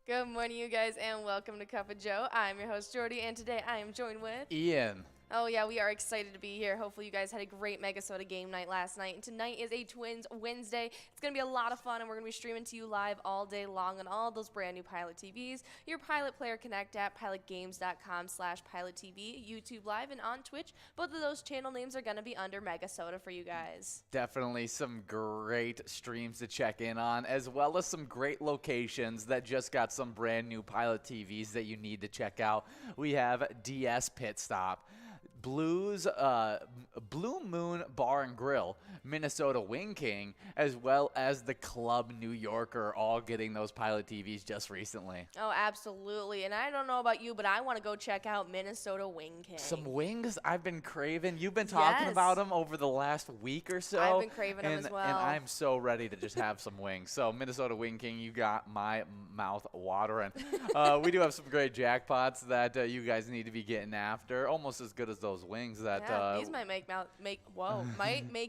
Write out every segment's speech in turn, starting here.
Good morning, you guys, and welcome to Cup of Joe. I'm your host, Jordy, and today I am joined with Ian. Oh, yeah, we are excited to be here. Hopefully, you guys had a great MegaSota game night last night. And tonight is a Twins Wednesday. It's going to be a lot of fun, and we're going to be streaming to you live all day long on all those brand new Pilot TVs, your Pilot Player Connect app, pilotgames.com/PilotTV, YouTube Live, and on Twitch. Both of those channel names are going to be under MegaSota for you guys. Definitely some great streams to check in on, as well as some great locations that just got some brand new Pilot TVs that you need to check out. We have DS Pit Stop, Blue Moon Bar and Grill, Minnesota Wing King, as well as the Club New Yorker, all getting those Pilot TVs just recently. Oh, absolutely. And I don't know about you, but I want to go check out Minnesota Wing King. Some wings I've been craving. You've been talking about them over the last week or so. I've been craving them as well. And I'm so ready to just have some wings. So Minnesota Wing King, you got my mouth watering. We do have some great jackpots that you guys need to be getting after. Almost as good as those wings that these might make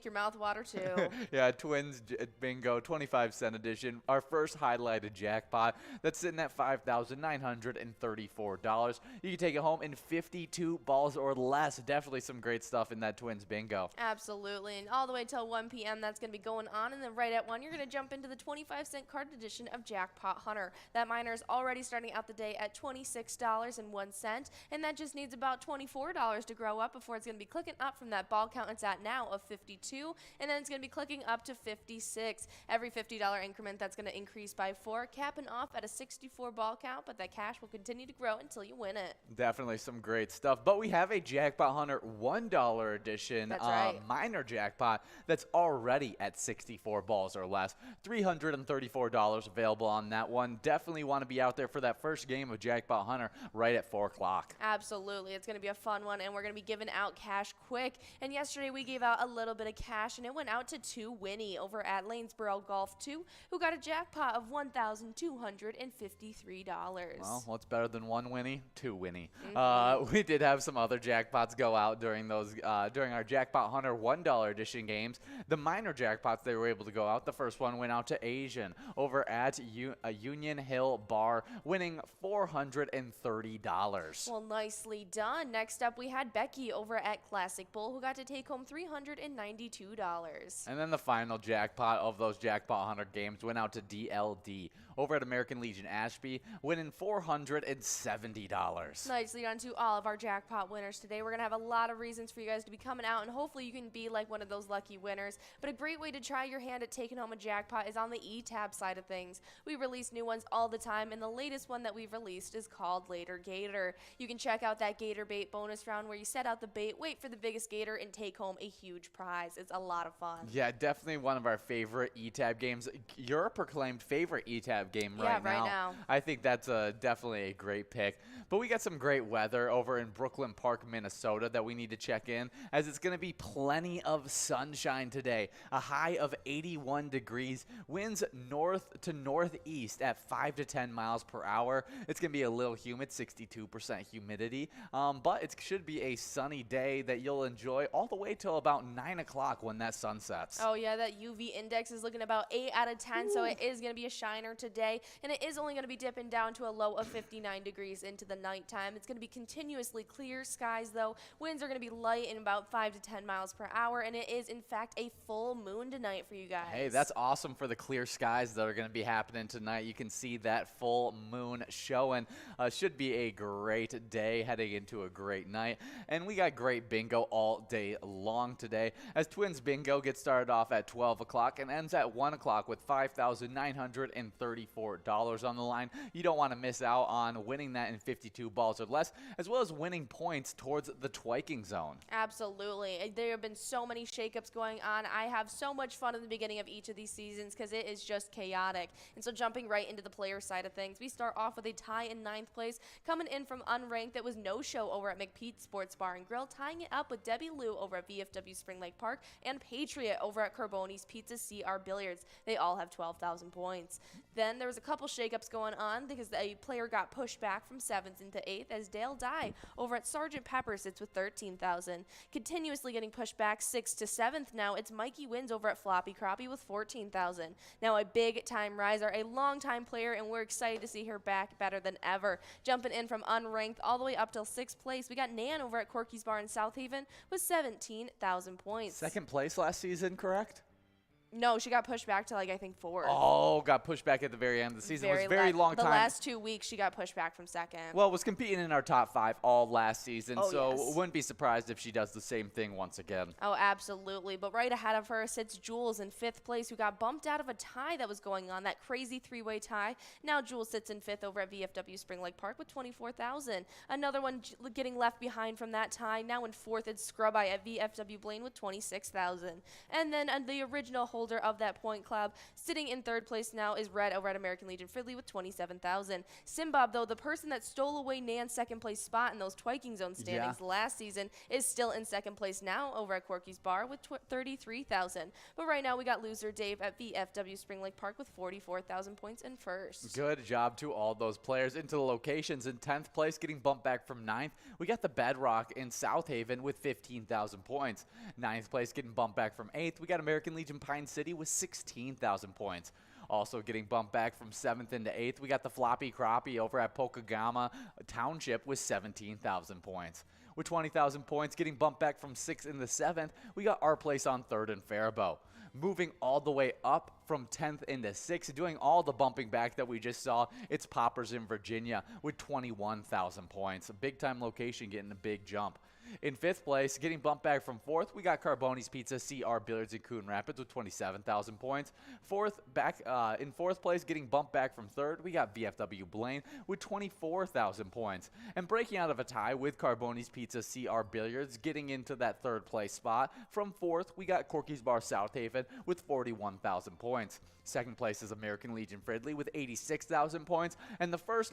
your mouth water too. Yeah, Twins Bingo 25-cent edition, our first highlighted jackpot that's sitting at $5,934. You can take it home in 52 balls or less. Definitely some great stuff in that Twins Bingo. Absolutely, and all the way till 1 p.m. that's going to be going on, and then right at 1 you're going to jump into the 25-cent card edition of Jackpot Hunter. That miner is already starting out the day at $26.01, and that just needs about $24 to grow up before it's going to be clicking up from that ball count it's at now of 52, and then it's going to be clicking up to 56. Every $50 increment, that's going to increase by 4, capping off at a 64 ball count, but that cash will continue to grow until you win it. Definitely some great stuff. But we have a Jackpot Hunter $1 edition minor jackpot that's already at 64 balls or less. $334 available on that one. Definitely want to be out there for that first game of Jackpot Hunter right at 4 o'clock. Absolutely. It's going to be a fun one, and we're going to be giving out cash quick. And yesterday we gave out a little bit of cash, and it went out to Winnie over at Lanesboro Golf 2, who got a jackpot of $1,253. Well, what's better than one Winnie? Two Winnie. We did have some other jackpots go out during those during our Jackpot Hunter $1 edition games. The minor jackpots, they were able to go out. The first one went out to Asian over at Union Hill Bar, winning $430. Well, nicely done. Next up, we had Becky over at Classic Bowl, who got to take home $392. And then the final jackpot of those Jackpot Hunter games went out to DLD over at American Legion Ashby, winning $470. Nicely done to all of our jackpot winners today. We're going to have a lot of reasons for you guys to be coming out, and hopefully you can be like one of those lucky winners. But a great way to try your hand at taking home a jackpot is on the E-Tab side of things. We release new ones all the time, and the latest one that we've released is called Later Gator. You can check out that Gator Bait bonus round where you set out the bait, wait for the biggest gator, and take home a huge prize. It's a lot of fun. Yeah, definitely one of our favorite E-Tab games. Your proclaimed favorite E-Tab game right now. I think that's definitely a great pick. But we got some great weather over in Brooklyn Park, Minnesota that we need to check in, as it's going to be plenty of sunshine today. A high of 81 degrees, winds north to northeast at 5 to 10 miles per hour. It's going to be a little humid, 62% humidity, but it should be a sunny day that you'll enjoy all the way till about 9 o'clock when that sun sets. Oh, yeah, that UV index is looking about 8 out of 10, so it is going to be a shiner today, and it is only going to be dipping down to a low of 59 degrees into the nighttime. It's going to be continuously clear skies, though. Winds are going to be light and about 5 to 10 miles per hour, and it is, in fact, a full moon tonight for you guys. Hey, that's awesome for the clear skies that are going to be happening tonight. You can see that full moon showing. Should be a great day heading into a great night, and we got great bingo all day long today, as Twins Bingo gets started off at 12 o'clock and ends at 1 o'clock with $5,934 on the line. You don't want to miss out on winning that in 52 balls or less, as well as winning points towards the twiking zone. Absolutely. There have been so many shakeups going on. I have so much fun in the beginning of each of these seasons because it is just chaotic. And so jumping right into the player side of things, we start off with a tie in 9th place, coming in from unranked that was no show over at McPete's Sports Bar. Bar and Grill, tying it up with Debbie Lou over at VFW Spring Lake Park and Patriot over at Carboni's Pizza CR Billiards. They all have 12,000 points. Then there was a couple shakeups going on because a player got pushed back from 7th into 8th as Dale Dye over at Sergeant Pepper sits with 13,000. Continuously getting pushed back 6th to 7th now, it's Mikey Wins over at Floppy Crappie with 14,000. Now a big time riser, a long time player, and we're excited to see her back better than ever. Jumping in from unranked all the way up till 6th place, we got Nan over at Corky's Bar in South Haven with 17,000 points. 2nd place last season, correct? No, she got pushed back to, like, I think 4th. Oh, got pushed back at the very end of the season. It was very long time. The last 2 weeks, she got pushed back from 2nd. Well, was competing in our top 5 all last season, so yes. Wouldn't be surprised if she does the same thing once again. Oh, absolutely. But right ahead of her sits Jules in 5th place, who got bumped out of a tie that was going on, that crazy 3-way tie. Now Jules sits in 5th over at VFW Spring Lake Park with 24,000. Another one getting left behind from that tie. Now in 4th, it's Scrub-Eye at VFW Blaine with 26,000. And then the original holder of that point club sitting in 3rd place now is Red over at American Legion Fridley with 27,000. Simbob, though, the person that stole away Nan's 2nd place spot in those Twiking Zone standings last season, is still in 2nd place now over at Corky's Bar with 33,000. But right now we got loser Dave at VFW Spring Lake Park with 44,000 points in 1st. Good job to all those players. Into the locations, in 10th place, getting bumped back from 9th, we got the Bedrock in South Haven with 15,000 points. 9th place getting bumped back from 8th, we got American Legion Pine City with 16,000 points. Also getting bumped back from 7th into 8th, we got the Floppy Crappie over at Pokegama Township with 17,000 points. With 20,000 points, getting bumped back from 6th into 7th, we got our place on 3rd in Faribault. Moving all the way up from 10th into 6th, doing all the bumping back that we just saw, it's Poppers in Virginia with 21,000 points. A big-time location getting a big jump. In 5th place, getting bumped back from 4th, we got Carboni's Pizza CR Billiards in Coon Rapids with 27,000 points. In 4th place, getting bumped back from 3rd, we got VFW Blaine with 24,000 points. And breaking out of a tie with Carboni's Pizza CR Billiards, getting into that 3rd place spot. From 4th, we got Corky's Bar South Haven with 41,000 points. 2nd place is American Legion Fridley with 86,000 points. And the first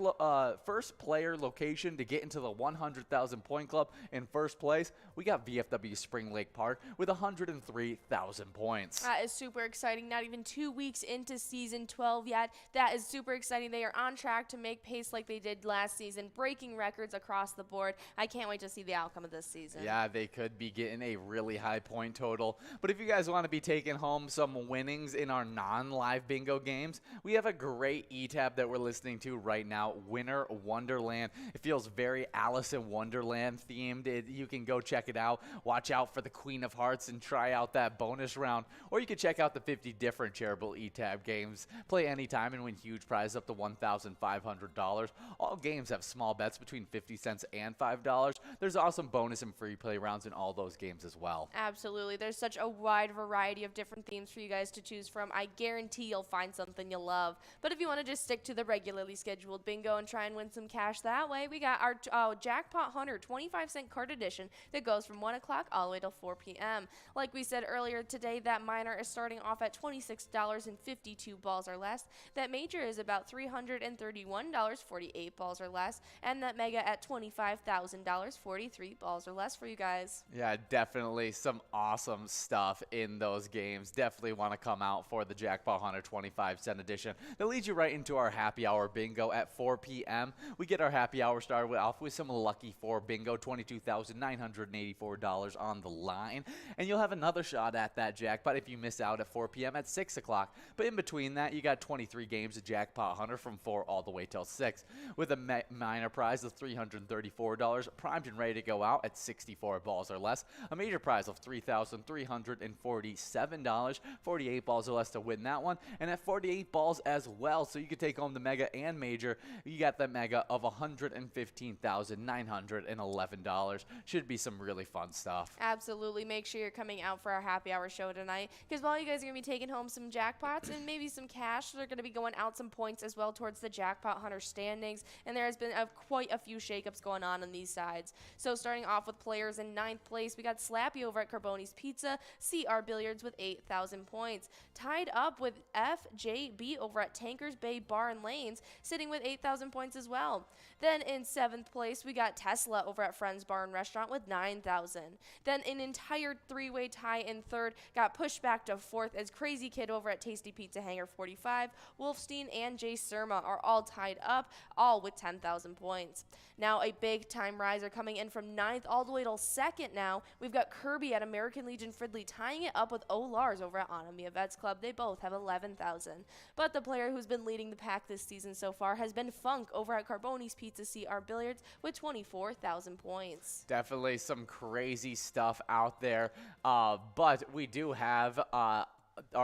player location to get into the 100,000 point club in 1st place, we got VFW Spring Lake Park with 103,000 points. That is super exciting. Not even 2 weeks into season 12 yet. That is super exciting. They are on track to make pace like they did last season, breaking records across the board. I can't wait to see the outcome of this season. Yeah, they could be getting a really high point total. But if you guys want to be taking home some winnings in our non-live bingo games, we have a great e-tab that we're listening to right now, Winter Wonderland. It feels very Alice in Wonderland themed. You can go check it out. Watch out for the Queen of Hearts and try out that bonus round. Or you can check out the 50 different Charitable e-tab games. Play anytime and win huge prizes up to $1,500. All games have small bets between 50 cents and $5. There's awesome bonus and free play rounds in all those games as well. Absolutely. There's such a wide variety of different themes for you guys to choose from. I guarantee you'll find something you'll love. But if you want to just stick to the regularly scheduled bingo and try and win some cash that way, we got our Jackpot Hunter 25-cent card edition that goes from 1 o'clock all the way till 4 p.m. Like we said earlier today, that minor is starting off at $26 and 52 balls or less. That major is about $331, 48 balls or less. And that mega at $25,000, 43 balls or less for you guys. Yeah, definitely some awesome stuff in those games. Definitely want to come out for the Jackpot Hunter 25-cent edition. That leads you right into our happy hour bingo at 4 p.m. We get our happy hour started off with some Lucky 4 bingo, $22,984 on the line. And you'll have another shot at that jackpot if you miss out at 4 p.m. at 6 o'clock. But in between that, you got 23 games of Jackpot Hunter from 4 all the way till 6, with a minor prize of $334, primed and ready to go out at 64 balls or less. A major prize of $3,347, 48 balls or less to win that one, and at 48 balls as well, so you could take home the mega and major. You got the mega of $115,911. Should be some really fun stuff. Absolutely. Make sure you're coming out for our happy hour show tonight, because while you guys are going to be taking home some jackpots and maybe some cash, they're going to be going out some points as well towards the Jackpot Hunter standings, and there has been quite a few shakeups going on these sides. So starting off with players in 9th place, we got Slappy over at Carboni's Pizza CR Billiards with 8,000 points. Tied up with FJB over at Tankers Bay Bar and Lanes, sitting with 8,000 points as well. Then in 7th place, we got Tesla over at Friends Bar and Restaurant Restaurant with 9,000. Then an entire three-way tie in third got pushed back to fourth as Crazy Kid over at Tasty Pizza Hangar 45, Wolfstein, and Jay Surma are all tied up, all with 10,000 points. Now a big-time riser coming in from ninth all the way till second now. We've got Kirby at American Legion Fridley tying it up with O. Lars over at Anamia Vets Club. They both have 11,000. But the player who's been leading the pack this season so far has been Funk over at Carboni's Pizza CR Billiards with 24,000 points. Definitely some crazy stuff out there, but we do have our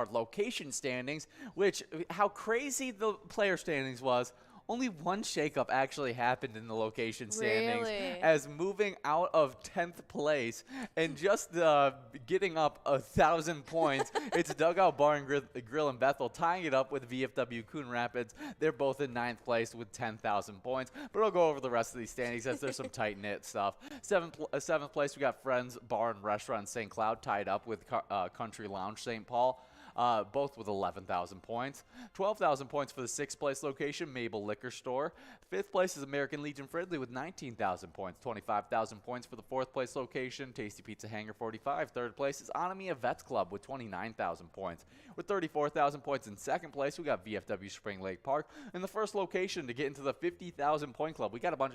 location standings, which how crazy the player standings was. Only one shakeup actually happened in the location standings, as moving out of 10th place and just getting up 1,000 points. It's Dugout Bar and Grill in Bethel tying it up with VFW Coon Rapids. They're both in 9th place with 10,000 points. But I'll go over the rest of these standings as there's some tight-knit stuff. 7th place, we got Friends Bar and Restaurant St. Cloud tied up with Country Lounge St. Paul. Both with 11,000 points. 12,000 points for the 6th place location, Mabel Liquor Store. 5th place is American Legion Fridley with 19,000 points. 25,000 points for the 4th place location, Tasty Pizza Hangar 45. 3rd place is Anamia Vets Club with 29,000 points. With 34,000 points in 2nd place, we got VFW Spring Lake Park. In the first location to get into the 50,000 point club, we got a bunch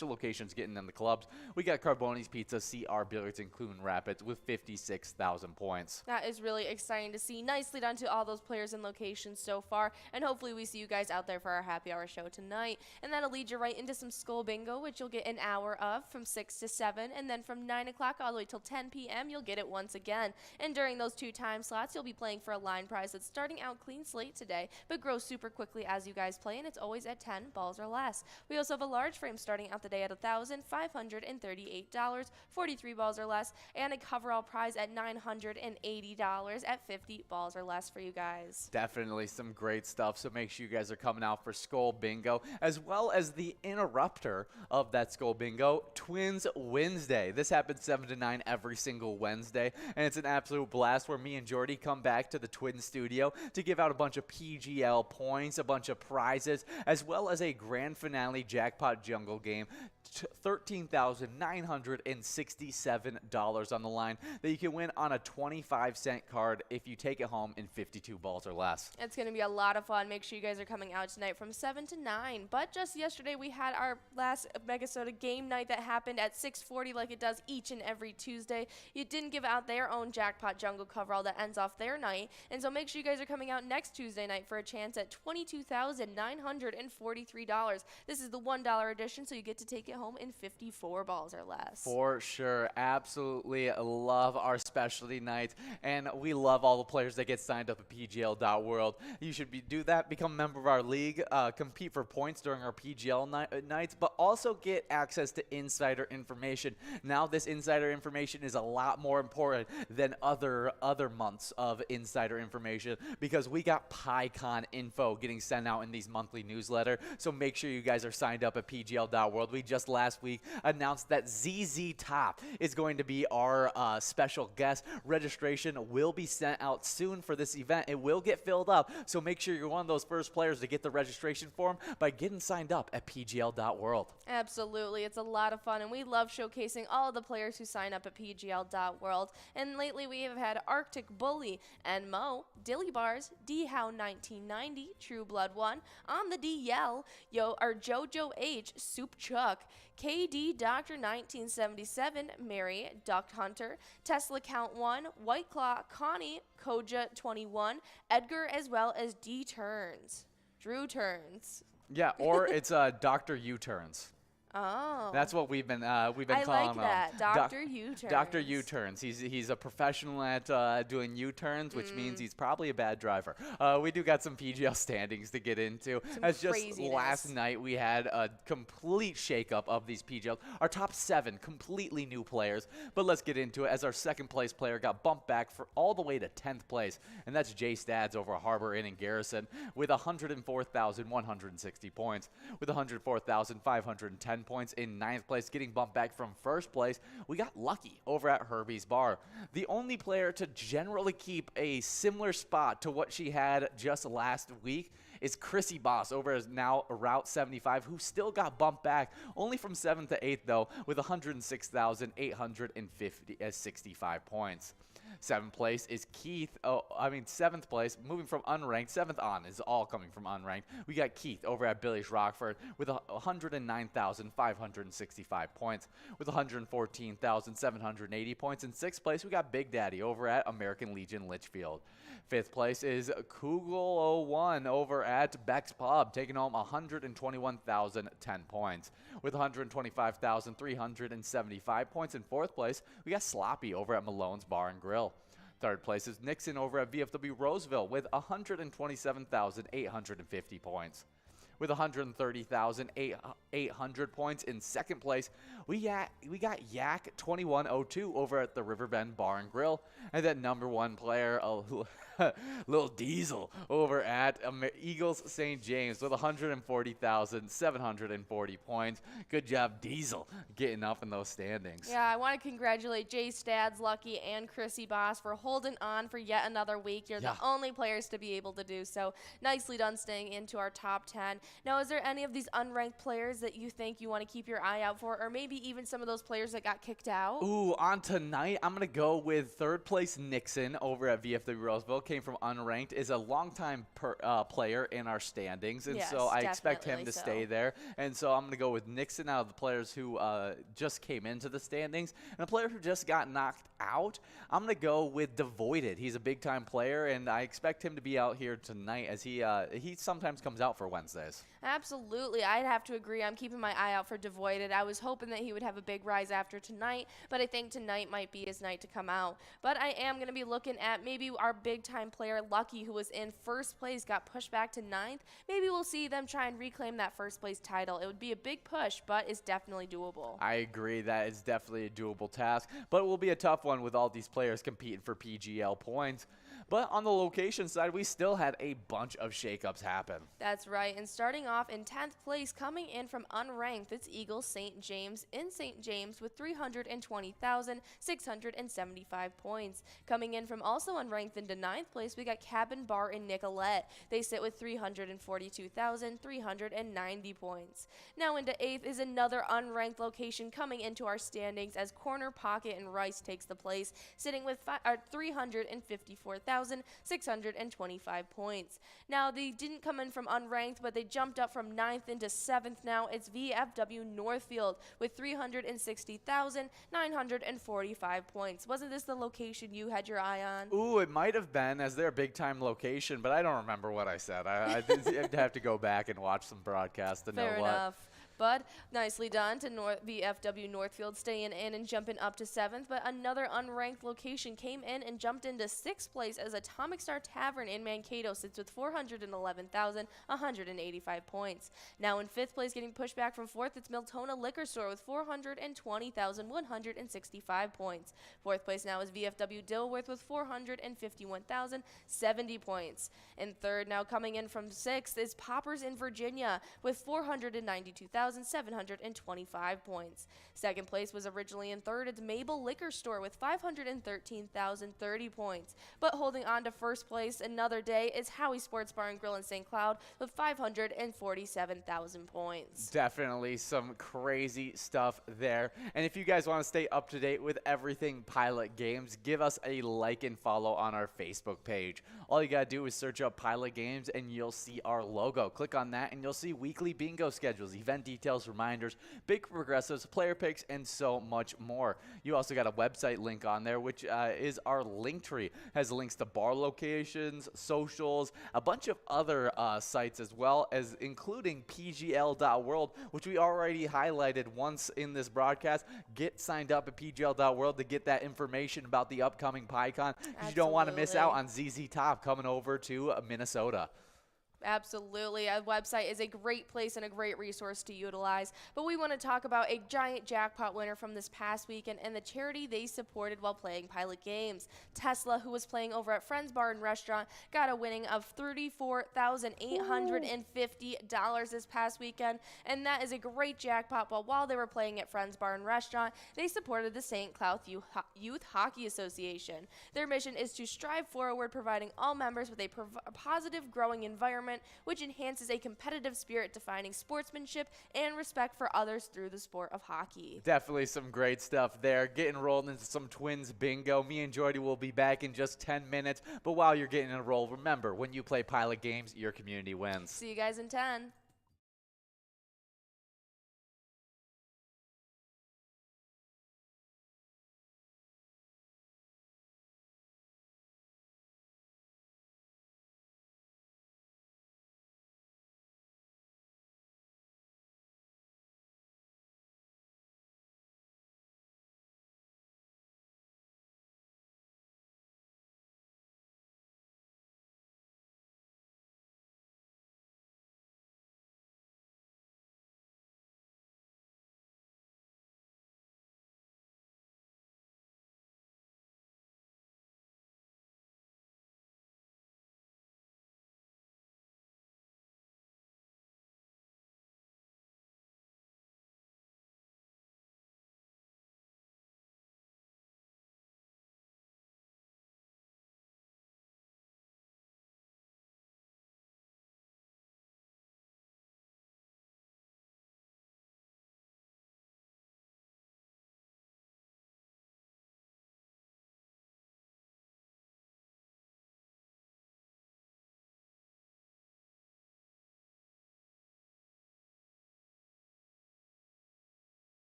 of locations getting in the clubs. We got Carboni's Pizza, CR Billiards in Coon Rapids with 56,000 points. That is really exciting to see. Nicely done to all those players and locations so far, and hopefully we see you guys out there for our happy hour show tonight. And that'll lead you right into some Skull Bingo, which you'll get an hour of from 6 to 7, and then from 9 o'clock all the way till 10 p.m. you'll get it once again. And during those 2 time slots, you'll be playing for a line prize that's starting out clean slate today, but grows super quickly as you guys play, and it's always at 10 balls or less. We also have a large frame starting out the day at $1,538, 43 balls or less, and a coverall prize at $980 at 50 balls or less for you guys. Definitely some great stuff, so make sure you guys are coming out for Skull Bingo, as well as the interrupter of that Skull Bingo, TwinsWinsDay. This happens 7 to 9 every single Wednesday, and it's an absolute blast where me and Jordy come back to the Twin Studio to give out a bunch of PGL points, a bunch of prizes, as well as a grand finale jackpot jungle game. $13,967 on the line that you can win on a 25-cent card if you take it home in 52 balls or less. It's going to be a lot of fun. Make sure you guys are coming out tonight from 7 to 9. But just yesterday, we had our last MegaSota game night that happened at 6:40 like it does each and every Tuesday. You didn't give out their own jackpot jungle coverall that ends off their night. And so make sure you guys are coming out next Tuesday night for a chance at $22,943. This is the $1 edition, so you get to take it home in 54 balls or less. For sure. Absolutely love our specialty nights, and we love all the players that get signed up at PGL.world. You should do that, become a member of our league, compete for points during our PGL nights, but also get access to insider information. Now this insider information is a lot more important than other months of insider information, because we got PyCon info getting sent out in these monthly newsletter. So make sure you guys are signed up at PGL.world. We just last week announced that ZZ Top is going to be our special guest. Registration will be sent out soon for this event. It will get filled up, so make sure you're one of those first players to get the registration form by getting signed up at PGL.world. Absolutely. It's a lot of fun, and we love showcasing all of the players who sign up at PGL.world. And lately we have had Arctic Bully and Mo, Dilly Bars, D-How 1990, True Blood 1, On the DL, Jojo H, Soup Chuck, KD Doctor 1977, Mary, Duck Hunter, Tesla Count 1, White Claw, Connie, Koja 21, Edgar, as well as D Turns. Drew Turns. Yeah, or it's Dr. U-Turns. Oh. That's what we've been calling him. I like that. Dr. U-Turns. Dr. U-Turns. He's a professional at doing U-turns, which means he's probably a bad driver. We do got some PGL standings to get into. As just last night, we had a complete shakeup of these PGLs. Our top 7 completely new players. But let's get into it, as our second place player got bumped back for all the way to 10th place, and that's Jay Stads over Harbor Inn and Garrison with 104,160 points. With 104,510 points in 9th place, getting bumped back from 1st place, we got Lucky over at Herbie's Bar. The only player to generally keep a similar spot to what she had just last week is Chrissy Boss over as now Route 75, who still got bumped back only from 7th to 8th, though, with 106,865 points. 7th place is Keith. 7th place, moving from unranked. 7th on is all coming from unranked. We got Keith over at Billy's Rockford with 109,565 points, with 114,780 points. In 6th place, we got Big Daddy over at American Legion Litchfield. 5th place is Kugel01 over at Beck's Pub, taking home 121,010 points, with 125,375 points. In 4th place, we got Sloppy over at Malone's Bar and Grill. 3rd place is Nixon over at VFW Roseville with 127,850 points. With 130,800 points. In 2nd place, we got Yak 2102 over at the Riverbend Bar and Grill. And then number 1 player, Little Diesel over at Eagles St. James with 140,740 points. Good job, Diesel, getting up in those standings. Yeah, I want to congratulate Jay Stads, Lucky, and Chrissy Boss for holding on for yet another week. You're the only players to be able to do so. Nicely done staying into our top 10. Now, is there any of these unranked players that you think you want to keep your eye out for, or maybe even some of those players that got kicked out? Ooh, on tonight, I'm going to go with 3rd place Nixon over at VFW Roseville. Came from unranked, is a longtime player in our standings, and so I expect him to stay there. And so I'm going to go with Nixon out of the players who just came into the standings. And a player who just got knocked out, I'm going to go with Devoided. He's a big-time player, and I expect him to be out here tonight, as he sometimes comes out for Wednesdays. Absolutely. I'd have to agree. I'm keeping my eye out for Devoided. I was hoping that he would have a big rise after tonight, but I think tonight might be his night to come out. But I am going to be looking at maybe our big-time player, Lucky, who was in 1st place, got pushed back to 9th. Maybe we'll see them try and reclaim that 1st place title. It would be a big push, but it's definitely doable. I agree. That is definitely a doable task, but it will be a tough one with all these players competing for PGL points. But on the location side, we still had a bunch of shakeups happen. That's right. And starting off in 10th place, coming in from unranked, it's Eagles St. James in St. James with 320,675 points. Coming in from also unranked into 9th place, we got Cabin Bar in Nicolette. They sit with 342,390 points. Now into 8th is another unranked location coming into our standings, as Corner Pocket and Rice takes the place, sitting with 354,625 points. Now, they didn't come in from unranked, but they jumped up from 9th into 7th now. It's VFW Northfield with 360,945 points. Wasn't this the location you had your eye on? Ooh, it might have been, as their big-time location, but I don't remember what I said. I'd have to go back and watch some broadcasts to know what. Fair enough. But nicely done to VFW Northfield staying in and jumping up to 7th. But another unranked location came in and jumped into 6th place, as Atomic Star Tavern in Mankato sits with 411,185 points. Now in 5th place, getting pushed back from 4th, it's Miltona Liquor Store with 420,165 points. 4th place now is VFW Dilworth with 451,070 points. And 3rd, now coming in from 6th, is Poppers in Virginia with 492,725 points. 2nd place was originally in 3rd. It's Mabel Liquor Store with 513,030 points. But holding on to 1st place another day is Howie Sports Bar and Grill in St. Cloud with 547,000 points. Definitely some crazy stuff there. And if you guys want to stay up to date with everything Pilot Games, give us a like and follow on our Facebook page. All you got to do is search up Pilot Games and you'll see our logo. Click on that and you'll see weekly bingo schedules, event details, reminders, big progressives, player picks, and so much more. You also got a website link on there, which is our link tree. Has links to bar locations, socials, a bunch of other sites, as well as including pgl.world, which we already highlighted once in this broadcast. Get signed up at pgl.world to get that information about the upcoming PyCon, because you don't want to miss out on ZZ Top coming over to Minnesota. Absolutely. A website is a great place and a great resource to utilize. But we want to talk about a giant jackpot winner from this past weekend and the charity they supported while playing Pilot Games. Tesla, who was playing over at Friends Bar and Restaurant, got a winning of $34,850 this past weekend. And that is a great jackpot. But while they were playing at Friends Bar and Restaurant, they supported the St. Cloud Youth Hockey Association. Their mission is to strive forward, providing all members with a positive, growing environment environment, which enhances a competitive spirit defining sportsmanship and respect for others through the sport of hockey. Definitely some great stuff there. Getting rolled into some Twins bingo. Me and Jordy will be back in just 10 minutes. But while you're getting enrolled, remember, when you play Pilot games, your community wins. See you guys in 10.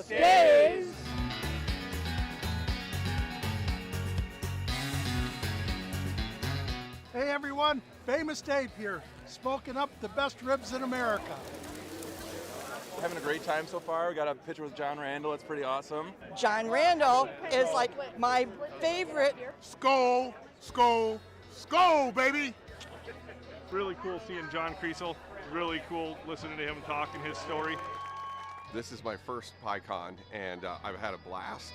Stays. Hey everyone, Famous Dave here, smoking up the best ribs in America. Having a great time so far. We got a picture with John Randall. It's pretty awesome. John Randall is like my favorite. Skol, skol, skol, baby! Really cool seeing John Kriesel. Really cool listening to him talking his story. This is my first PyCon, and I've had a blast.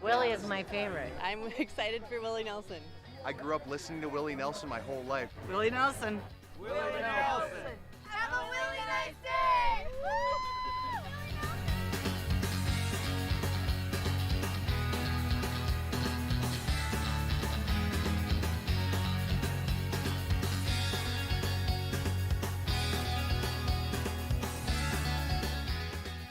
Willie is my favorite. I'm excited for Willie Nelson. I grew up listening to Willie Nelson my whole life. Willie Nelson. Willie Nelson. Have a really nice day!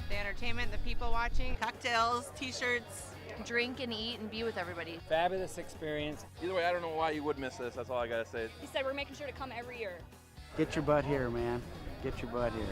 The entertainment, the people watching, cocktails, t-shirts. Drink and eat and be with everybody. Fabulous experience. Either way, I don't know why you would miss this. That's all I gotta say. He said we're making sure to come every year. Get your butt here, man. Get your butt here.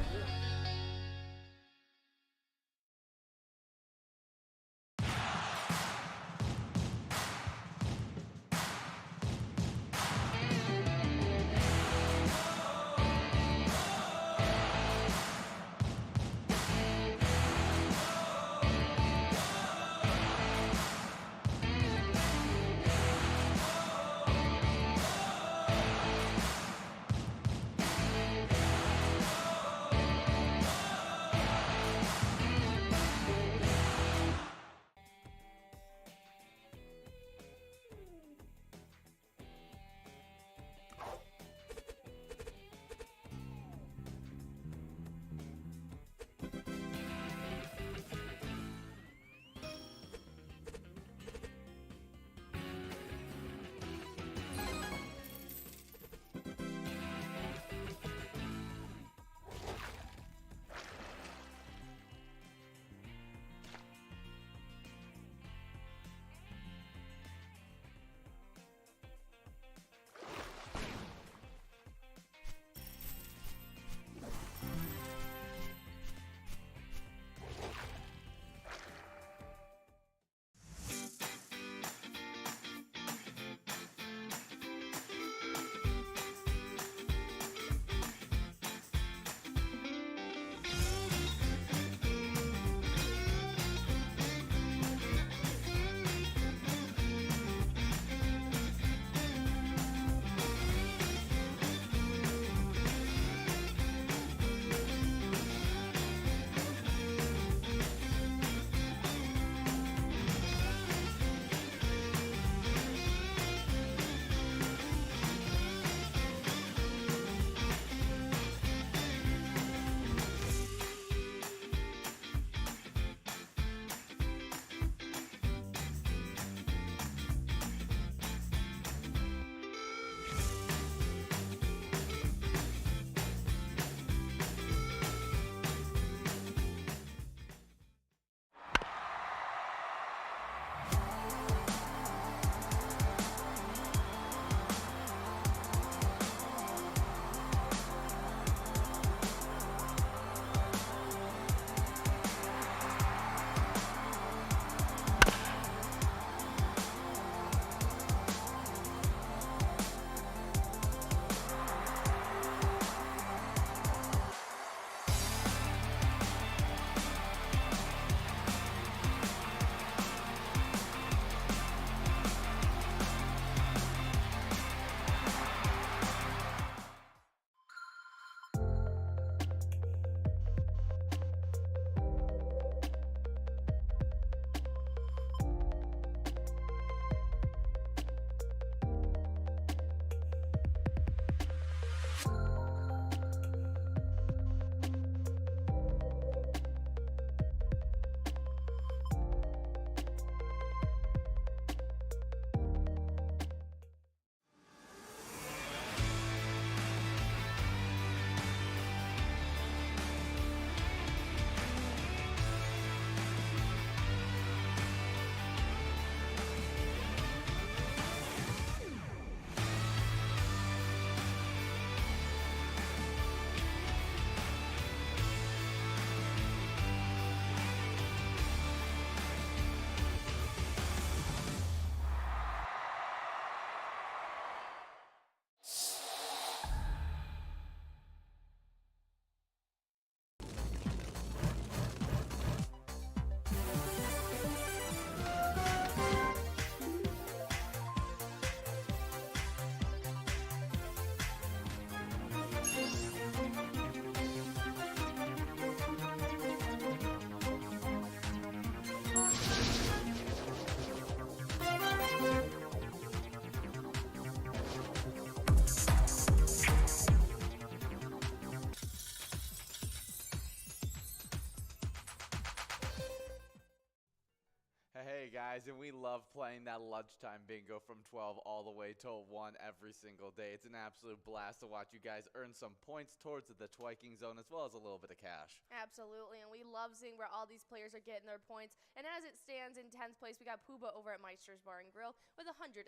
guys, and we love playing that lunchtime bingo from 12 all the way till 1 every single day. It's an absolute blast to watch you guys earn some points towards the twiking zone as well as a little bit of cash. Absolutely, and we love seeing where all these players are getting their points. And as it stands in 10th place, we got Pooba over at Meister's Bar and Grill with 123,000.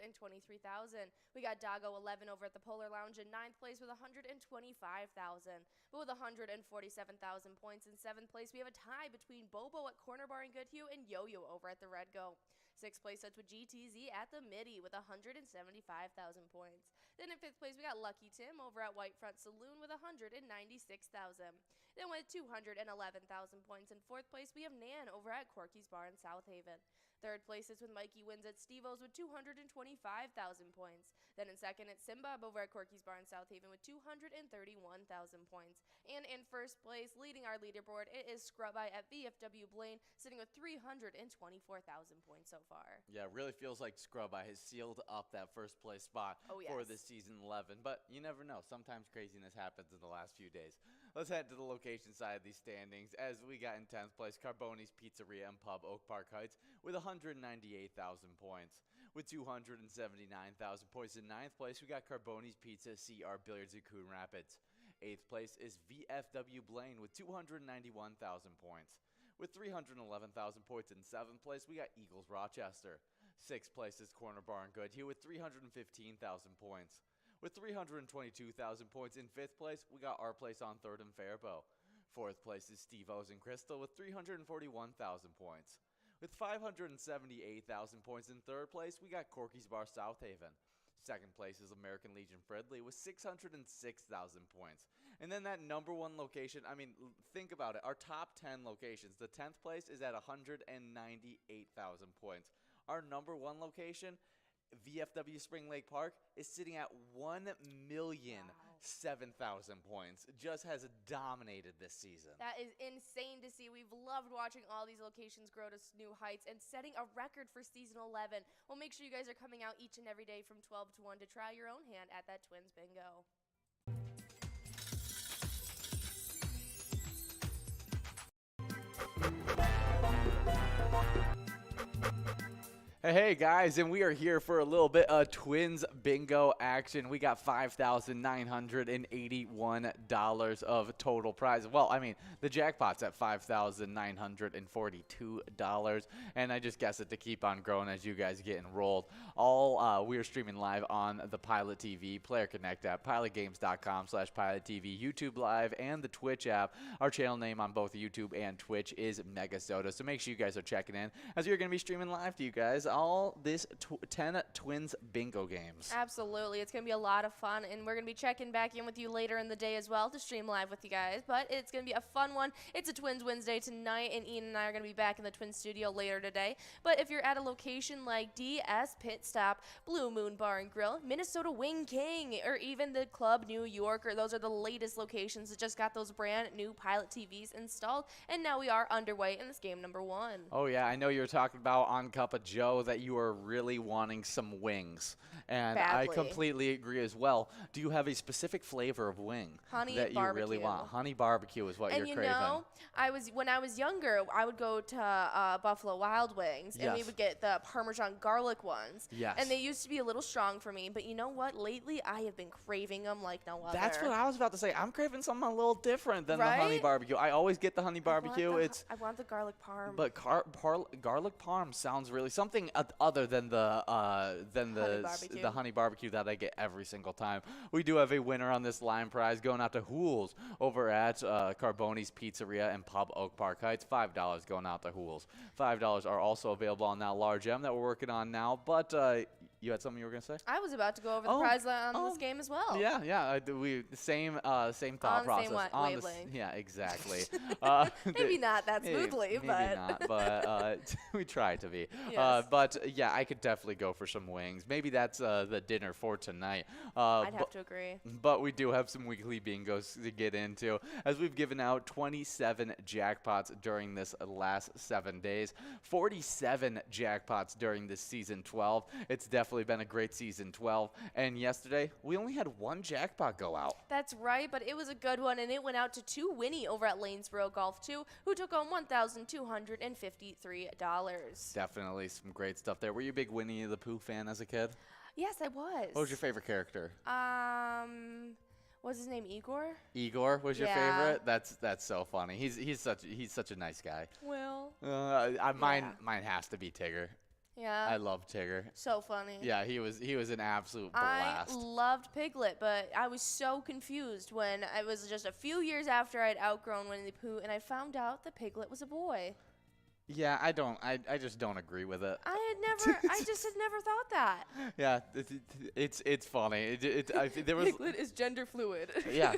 We got Doggo 11 over at the Polar Lounge in 9th place with 125,000. But with 147,000 points in 7th place, we have a tie between Bobo at Corner Bar in Goodhue and Yo-Yo over at the Red Go. 6th place sits with GTZ at the Midi with 175,000 points. Then in 5th place, we got Lucky Tim over at Whitefront Saloon with 196,000. Then with 211,000 points in 4th place, we have Nan over at Corky's Bar in South Haven. 3rd place is with Mikey Wins at Steve-O's with 225,000 points. Then in 2nd, it's Simbab over at Corky's Bar in South Haven with 231,000 points. And in 1st place, leading our leaderboard, it is Scrub-Eye at VFW Blaine, sitting with 324,000 points so far. Yeah, it really feels like Scrub-Eye has sealed up that 1st place spot for this season 11. But you never know. Sometimes craziness happens in the last few days. Let's head to the location side of these standings as we got in 10th place Carboni's Pizzeria and Pub Oak Park Heights with 198,000 points. With 279,000 points in 9th place, we got Carboni's Pizza CR Billiards in Coon Rapids. 8th place is VFW Blaine with 291,000 points. With 311,000 points in 7th place, we got Eagles Rochester. 6th place is Corner Bar and Goodhue with 315,000 points. With 322,000 points in 5th place, we got Our Place on 3rd and Faribault. 4th place is Steve-O's and Crystal with 341,000 points. With 578,000 points in 3rd place, we got Corky's Bar South Haven. 2nd place is American Legion Fridley with 606,000 points. And then that number 1 location, I mean, think about it. Our top 10 locations, the 10th place is at 198,000 points. Our number 1 location, VFW Spring Lake Park, is sitting at 1,007,000 points. Just has dominated this season. That is insane to see. We've loved watching all these locations grow to new heights and setting a record for season 11. Well, make sure you guys are coming out each and every day from 12 to 1 to try your own hand at that Twins Bingo. Hey guys, and we are here for a little bit of Twins Bingo action. We got $5,981 of total prize. Well, I mean, the jackpot's at $5,942, and I just guess it to keep on growing as you guys get enrolled. We are streaming live on the Pilot TV, Player Connect app, pilotgames.com/PilotTV, YouTube Live, and the Twitch app. Our channel name on both YouTube and Twitch is MegaSota, so make sure you guys are checking in as you're going to be streaming live to you guys all this 10 Twins Bingo games. Absolutely. It's going to be a lot of fun, and we're going to be checking back in with you later in the day as well to stream live with you guys, but it's going to be a fun one. It's a Twins Wednesday tonight, and Ian and I are going to be back in the Twins studio later today. But if you're at a location like DS Pit Stop, Blue Moon Bar and Grill, Minnesota Wing King, or even the Club New Yorker, those are the latest locations that just got those brand new Pilot TVs installed, and now we are underway in this game number 1. Oh yeah, I know you were talking about on Cup of Joe that you are really wanting some wings, and badly. I completely agree as well. Do you have a specific flavor of wing that you really want? Honey barbecue is what you're craving. And you know, when I was younger, I would go to Buffalo Wild Wings, and we would get the Parmesan garlic ones. Yes. And they used to be a little strong for me, but you know what? Lately, I have been craving them like no other. That's what I was about to say. I'm craving something a little different than the honey barbecue. I always get the honey barbecue. I want the garlic parm. But garlic parm sounds really something other than the honey barbecue that I get every single time. We do have a winner on this line prize going out to Hools over at Carboni's Pizzeria and Pub Oak Park Heights. $5 going out to Hools. $5 are also available on that large M that we're working on now. But you had something you were gonna say? I was about to go over the prize on this game as well. Yeah. We same thought process. Wavelength. Yeah, exactly. Maybe not that smoothly, maybe but not. But we try to be. Yes. But yeah, I could definitely go for some wings. Maybe that's the dinner for tonight. I'd have to agree. But we do have some weekly bingos to get into, as we've given out 27 jackpots during this last 7 days, 47 jackpots during this season 12. It's definitely definitely been a great season 12. And yesterday, we only had one jackpot go out. That's right, but it was a good one, and it went out to 2 Winnie over at Lanesboro Golf 2, who took home $1,253. Definitely some great stuff there. Were you a big Winnie the Pooh fan as a kid? Yes, I was. What was your favorite character? What's his name? Igor? Igor was your favorite? That's so funny. He's such a nice guy. Well. Mine has to be Tigger. Yeah. I love Tigger. So funny. Yeah, he was an absolute blast. I loved Piglet, but I was so confused when it was just a few years after I'd outgrown Winnie the Pooh, and I found out that Piglet was a boy. Yeah, I just don't agree with it. I just had never thought that. Yeah, it's funny. There was Piglet is gender fluid. Yeah,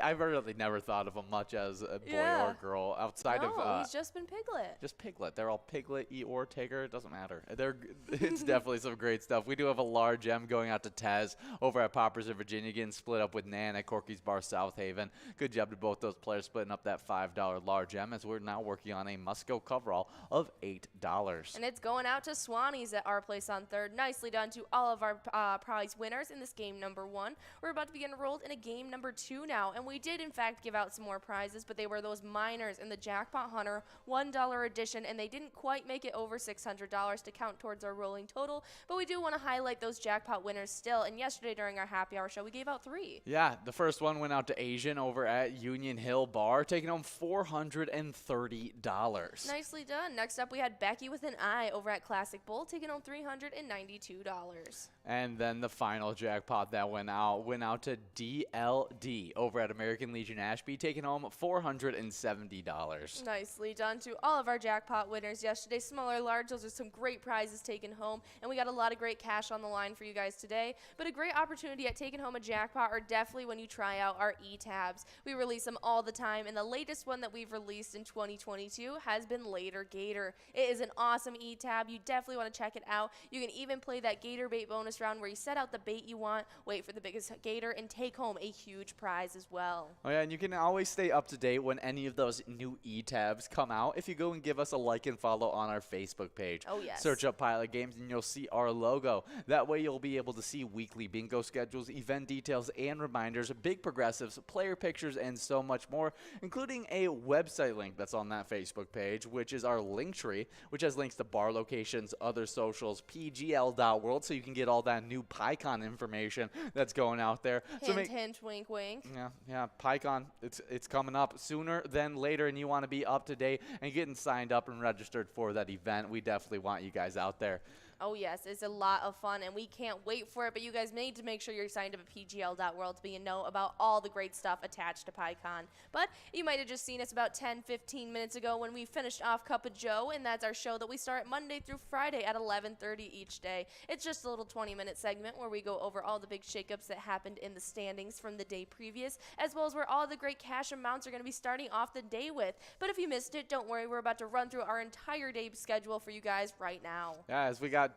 I've really never thought of him much as a boy or girl outside of. No, he's just been Piglet. Just Piglet. They're all Piglet, Eeyore, Tigger. It doesn't matter. It's definitely some great stuff. We do have a large M going out to Tez over at Poppers in Virginia, getting split up with Nan at Corky's Bar South Haven. Good job to both those players splitting up that $5 large M, as we're now working on a must-go coverall of $8. And it's going out to Swannies at our place on 3rd. Nicely done to all of our prize winners in this game number 1. We're about to begin enrolled in a game number 2 now, and we did in fact give out some more prizes, but they were those minors in the Jackpot Hunter $1 edition, and they didn't quite make it over $600 to count towards our rolling total, but we do want to highlight those jackpot winners still, and yesterday during our happy hour show we gave out 3. Yeah, the first one went out to Asian over at Union Hill Bar, taking home $430. Nicely done. Next up, we had Becky with an I over at Classic Bowl, taking home $392. And then the final jackpot that went out to DLD over at American Legion Ashby, taking home $470. Nicely done to all of our jackpot winners yesterday. Small or large, those are some great prizes taken home, and we got a lot of great cash on the line for you guys today. But a great opportunity at taking home a jackpot are definitely when you try out our e-tabs. We release them all the time, and the latest one that we've released in 2022 has been Later Gator. It is an awesome e-tab. You definitely want to check it out. You can even play that gator bait bonus round where you set out the bait you want, wait for the biggest gator, and take home a huge prize as well. Oh yeah, and you can always stay up to date when any of those new e-tabs come out if you go and give us a like and follow on our Facebook page. Oh yes. Search up Pilot Games and you'll see our logo. That way you'll be able to see weekly bingo schedules, event details, and reminders, big progressives, player pictures, and so much more, including a website link that's on that Facebook page, which is our link tree, which has links to bar locations, other socials, pgl.world, so you can get all that new PyCon information that's going out there. Hint, hint, wink, wink. Yeah, PyCon, it's coming up sooner than later, and you want to be up to date and getting signed up and registered for that event. We definitely want you guys out there. Oh yes, it's a lot of fun, and we can't wait for it, but you guys need to make sure you're signed up at pgl.world to be in know about all the great stuff attached to PyCon. But you might have just seen us about 10-15 minutes ago when we finished off Cup of Joe, and that's our show that we start Monday through Friday at 11:30 each day. It's just a little 20-minute segment where we go over all the big shakeups that happened in the standings from the day previous, as well as where all the great cash amounts are going to be starting off the day with. But if you missed it, don't worry, we're about to run through our entire day schedule for you guys right now. Yeah, as we got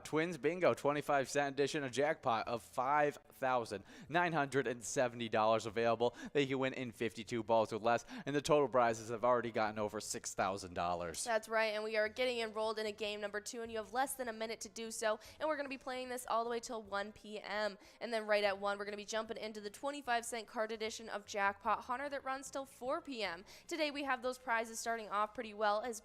Twins Bingo 25-cent edition, a jackpot of $5,970 available that you can win in 52 balls or less, and the total prizes have already gotten over $6,000. That's right, and we are getting enrolled in a game number 2, and you have less than a minute to do so, and we're going to be playing this all the way till 1 p.m. And then right at 1, we're going to be jumping into the 25-cent card edition of Jackpot Hunter that runs till 4 p.m. Today we have those prizes starting off pretty well as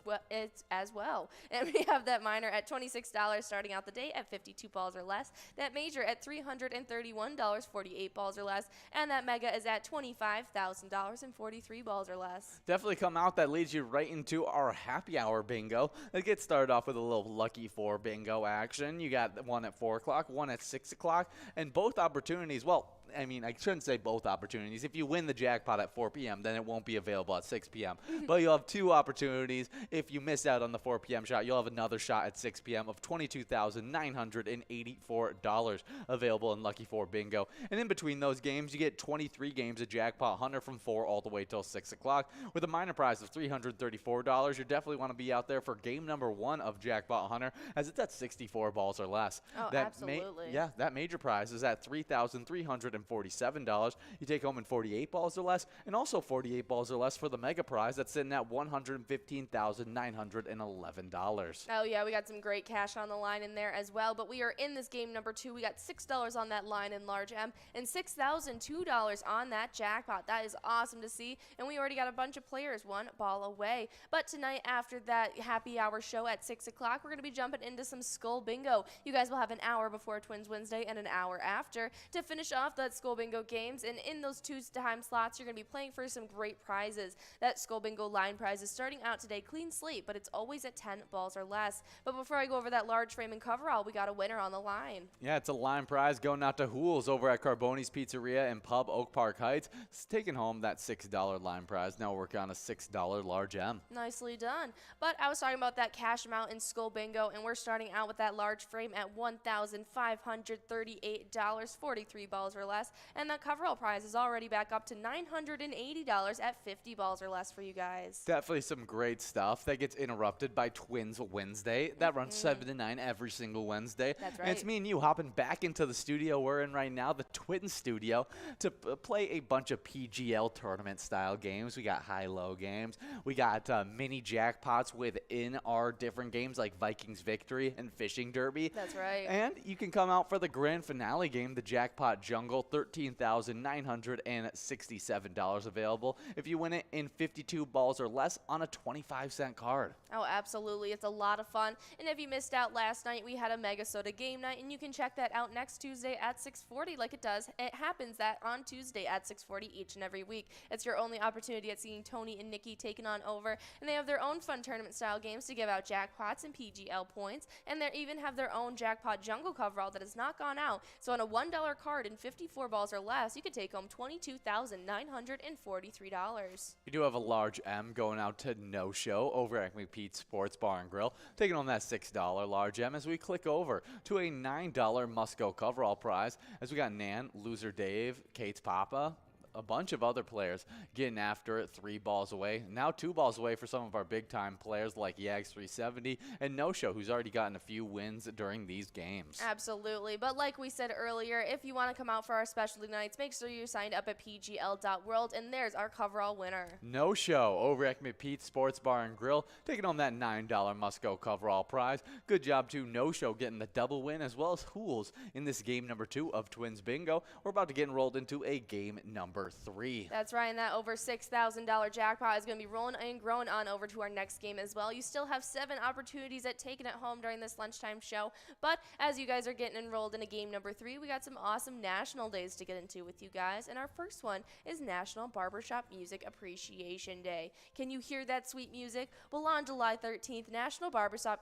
well, and we have that minor at $26 starting out the day at 52 balls or less, that major at $331, 48 balls or less, and that mega is at $25,000 and 43 balls or less. Definitely come out. That leads you right into our happy hour bingo. Let's get started off with a little lucky 4 bingo action. You got one at 4 o'clock, one at 6 o'clock, and both opportunities, well, I mean, I shouldn't say both opportunities. If you win the jackpot at 4 p.m., then it won't be available at 6 p.m. But you'll have 2 opportunities. If you miss out on the 4 p.m. shot, you'll have another shot at 6 p.m. of $22,984 available in Lucky 4 Bingo. And in between those games, you get 23 games of Jackpot Hunter from 4 all the way till 6 o'clock with a minor prize of $334. You definitely want to be out there for game number 1 of Jackpot Hunter, as it's at 64 balls or less. Oh, absolutely. That major prize is at $3,340. $147. You take home in 48 balls or less, and also 48 balls or less for the mega prize that's sitting at $115,911. Oh, yeah, we got some great cash on the line in there as well. But we are in this game number 2. We got $6 on that line in large M and $6,002 on that jackpot. That is awesome to see. And we already got a bunch of players 1 ball away. But tonight, after that happy hour show at 6 o'clock, we're going to be jumping into some Skull Bingo. You guys will have an hour before Twins Wednesday and an hour after to finish off that Skull Bingo games. And in those 2 time slots, you're going to be playing for some great prizes. That Skull Bingo line prize is starting out today clean slate, but it's always at 10 balls or less. But before I go over that large frame and coverall, we got a winner on the line. Yeah, it's a line prize going out to Hools over at Carboni's Pizzeria and Pub, Oak Park Heights. It's taking home that $6 line prize. Now we're working on a $6 large M. Nicely done. But I was talking about that cash amount in Skull Bingo, and we're starting out with that large frame at $1,538, 43 balls or less. And that coverall prize is already back up to $980 at 50 balls or less for you guys. Definitely some great stuff that gets interrupted by Twins Wednesday. That runs 7 to 9 every single Wednesday. That's right. And it's me and you hopping back into the studio we're in right now, the Twin Studio, to play a bunch of PGL tournament style games. We got high-low games. We got mini jackpots within our different games like Vikings Victory and Fishing Derby. That's right. And you can come out for the grand finale game, the Jackpot Jungle, $13,967 available if you win it in 52 balls or less on a 25-cent card. Oh, absolutely. It's a lot of fun. And if you missed out last night, we had a MegaSota game night, and you can check that out next Tuesday at 6:40 like it does. It happens that on Tuesday at 6:40 each and every week. It's your only opportunity at seeing Tony and Nikki taking on over, and they have their own fun tournament-style games to give out jackpots and PGL points, and they even have their own Jackpot Jungle coverall that has not gone out. So on a $1 card in 54 balls or less, you could take home $22,943. We do have a large M going out to No Show over at McPete's Sports Bar and Grill, taking on that $6 large M as we click over to a $9 Musco coverall prize as we got Nan, Loser Dave, Kate's Papa, a bunch of other players getting after it 3 balls away. Now 2 balls away for some of our big-time players like Yags 370 and No Show, who's already gotten a few wins during these games. Absolutely. But like we said earlier, if you want to come out for our specialty nights, make sure you're signed up at pgl.world, and there's our coverall winner. No Show over at McPete's Sports Bar and Grill, taking on that $9 Musco coverall prize. Good job to No Show getting the double win, as well as Hools in this game number 2 of Twins Bingo. We're about to get enrolled into a game number 3. That's right, and that over $6,000 jackpot is going to be rolling and growing on over to our next game as well. You still have 7 opportunities at taking it home during this lunchtime show, but as you guys are getting enrolled into game number 3, we got some awesome national days to get into with you guys, and our first one is National Barbershop Music Appreciation Day. Can you hear that sweet music? Well, on July 13th, National Barbershop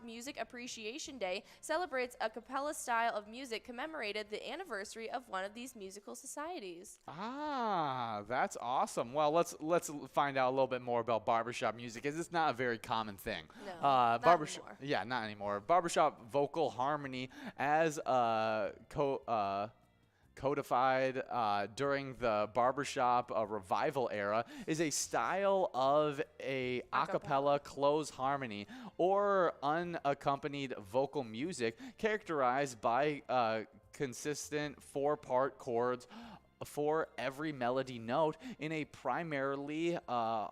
Music Appreciation Day celebrates a cappella style of music commemorated the anniversary of one of these musical societies. Ah, that's awesome. Well, let's find out a little bit more about barbershop music, as it's not a very common thing. No, not anymore. Yeah, not anymore. Barbershop vocal harmony as codified during the barbershop revival era is a style of a cappella close harmony or unaccompanied vocal music characterized by consistent 4-part chords for every melody note in a primarily a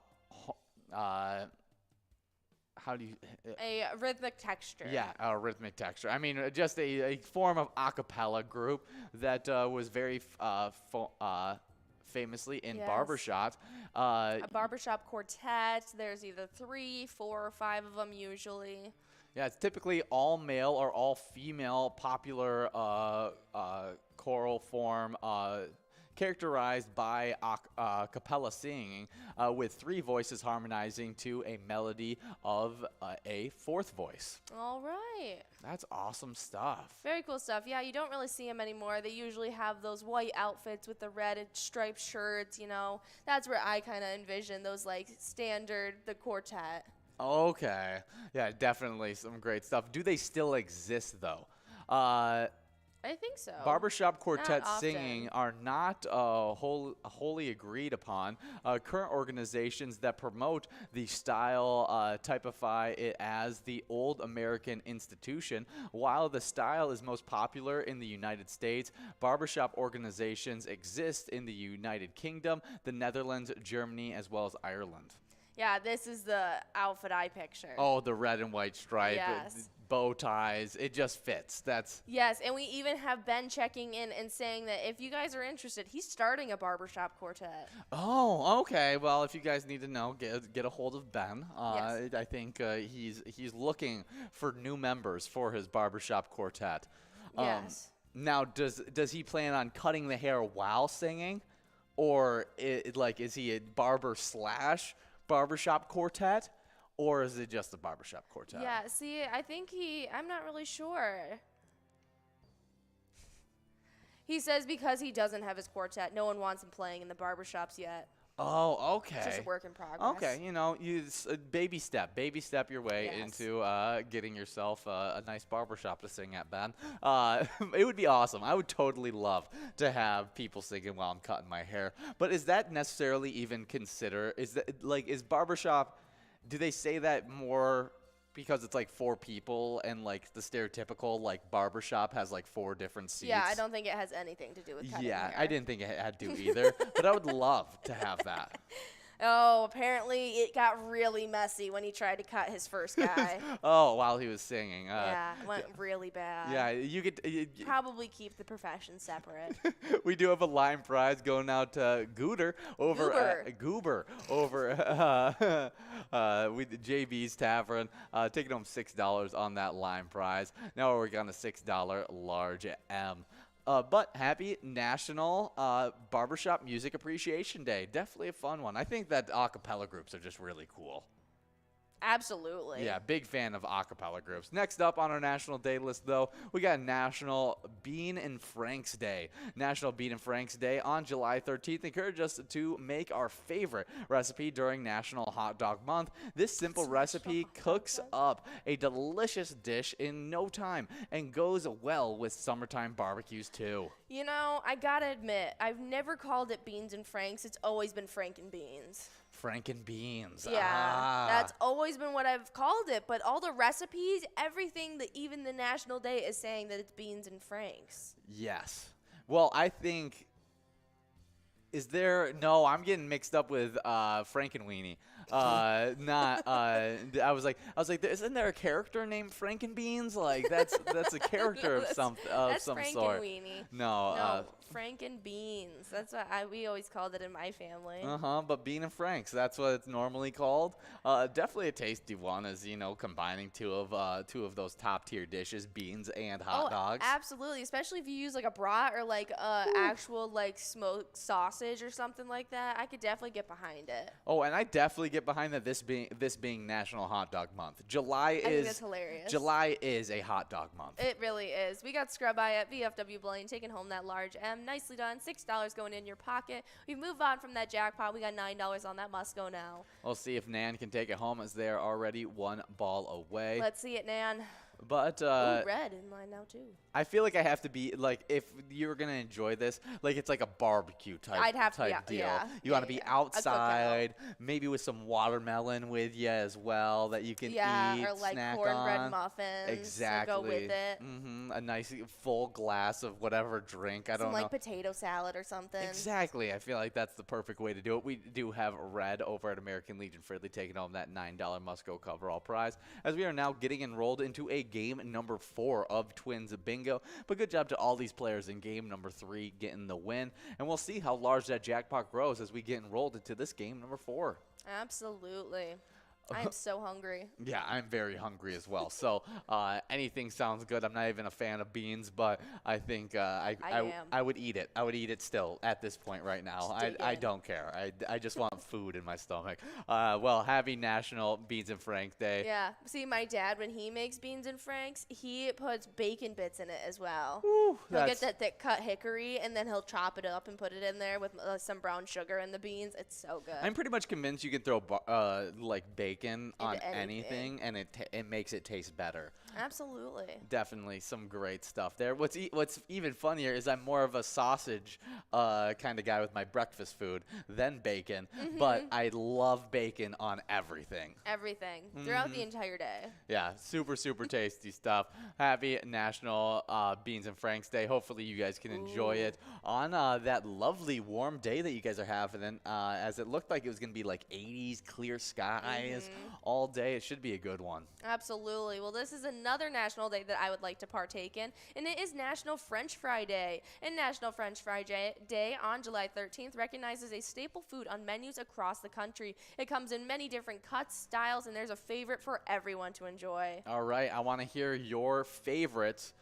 rhythmic texture. Yeah, a rhythmic texture. I mean, just a form of a cappella group that was very famously in barbershops. A barbershop quartet. There's either 3, 4, or 5 of them usually. Yeah, it's typically all male or all female popular choral form characterized by a cappella singing with 3 voices harmonizing to a melody of a 4th voice. All right. That's awesome stuff. Very cool stuff. Yeah, you don't really see them anymore. They usually have those white outfits with the red and striped shirts, you know. That's where I kind of envision those, like, standard, the quartet. Okay. Yeah, definitely some great stuff. Do they still exist, though? I think so. Barbershop quartet Not singing often. are not wholly agreed upon. Current organizations that promote the style typify it as the old American institution. While the style is most popular in the United States, barbershop organizations exist in the United Kingdom, the Netherlands, Germany, as well as Ireland. Yeah, this is the outfit I picture. Oh, the red and white stripe, Yes. bow ties, it just fits. That's Yes, and we even have Ben checking in and saying that if you guys are interested, he's starting a barbershop quartet. Oh, okay. Well, if you guys need to know, get a hold of Ben. Yes. I think he's looking for new members for his barbershop quartet. Yes. Now, does he plan on cutting the hair while singing, or is he a barbershop quartet, or is it just a barbershop quartet? Yeah, see, I think I'm not really sure. He says because he doesn't have his quartet, no one wants him playing in the barbershops yet. Oh, okay. It's just a work in progress. Okay, baby step your way Yes. into getting yourself a nice barbershop to sing at, Ben. It would be awesome. I would totally love to have people singing while I'm cutting my hair. But is that necessarily even is barbershop, do they say that more because it's like 4 people and like the stereotypical like barbershop has like 4 different seats? Yeah, I don't think it has anything to do with cutting Yeah, hair. I didn't think it had to either, but I would love to have that. Oh, apparently it got really messy when he tried to cut his first guy. Oh, while he was singing. Yeah, it went really bad. Yeah, you could Probably keep the profession separate. We do have a line prize going out to Goober over with JB's Tavern, taking home $6 on that line prize. Now we're working on a $6 large M. But happy National Barbershop Music Appreciation Day. Definitely a fun one. I think that a cappella groups are just really cool. Absolutely. Yeah, big fan of a cappella groups. Next up on our National Day list, though, we got National Bean and Franks Day. National Bean and Franks Day on July 13th encourage us to make our favorite recipe during National Hot Dog Month. This simple recipe cooks up a delicious dish in no time and goes well with summertime barbecues, too. You know, I gotta admit, I've never called it Beans and Franks. It's always been Franken Beans. Franken Beans. Yeah, that's always been what I've called it. But all the recipes, everything, that even the National Day is saying that it's Beans and Franks. Yes. Well, I think... No, I'm getting mixed up with Frankenweenie. I was like, isn't there a character named Frankenbeans? Like that's a character of some sort. Frankenweenie. No, Franken Beans. That's what we always called it in my family. But Bean and Franks, that's what it's normally called. Definitely a tasty one, as combining two of those top tier dishes, beans and hot dogs. Absolutely, especially if you use like a brat or like actual like smoked sausage or something like that. I could definitely get behind it. Oh, and I definitely get behind that. This being National Hot Dog Month. I think that's hilarious. July is a hot dog month. It really is. We got Scrub Eye at VFW Blaine taking home that large M. Nicely done. $6 going in your pocket. We move on from that jackpot. We got $9 on that must go now. We'll see if Nan can take it home, as they're already 1 ball away. Let's see it, Nan. But red in line now too. I feel like I have to be like, if you're gonna enjoy this, like it's like a barbecue type deal. Yeah, you want to be outside, maybe with some watermelon with you as well that you can eat, or like snack cornbread on. muffins. Exactly. To go with it. A nice full glass of whatever drink. I don't know. Some like potato salad or something. Exactly. I feel like that's the perfect way to do it. We do have Red over at American Legion Fridley taking home that $9 must-go coverall prize, as we are now getting enrolled into a game number 4 of Twins Bingo. But good job to all these players in game number 3 getting the win. And we'll see how large that jackpot grows as we get enrolled into this game number 4. Absolutely. I am so hungry. Yeah, I'm very hungry as well. So anything sounds good. I'm not even a fan of beans, but I think I would eat it. I would eat it still at this point right now. I don't care. I just want food in my stomach. Well, happy National Beans and Frank Day. Yeah. See, my dad, when he makes beans and franks, he puts bacon bits in it as well. Ooh, he'll get that thick cut hickory, and then he'll chop it up and put it in there with some brown sugar and the beans. It's so good. I'm pretty much convinced you can throw like bacon on anything, and it makes it taste better. Absolutely. Definitely some great stuff there. What's even funnier is I'm more of a sausage kind of guy with my breakfast food than bacon, but I love bacon on everything. Everything. Throughout the entire day. Yeah, super, super tasty stuff. Happy National Beans and Franks Day. Hopefully you guys can enjoy it on that lovely warm day that you guys are having. And, as it looked like it was going to be like 80s, clear skies all day. It should be a good one. Absolutely. Well, this is another national day that I would like to partake in, and it is National French Fry Day. And National French Fry Day on July 13th recognizes a staple food on menus across the country. It comes in many different cuts, styles, and there's a favorite for everyone to enjoy. All right. I want to hear your favorites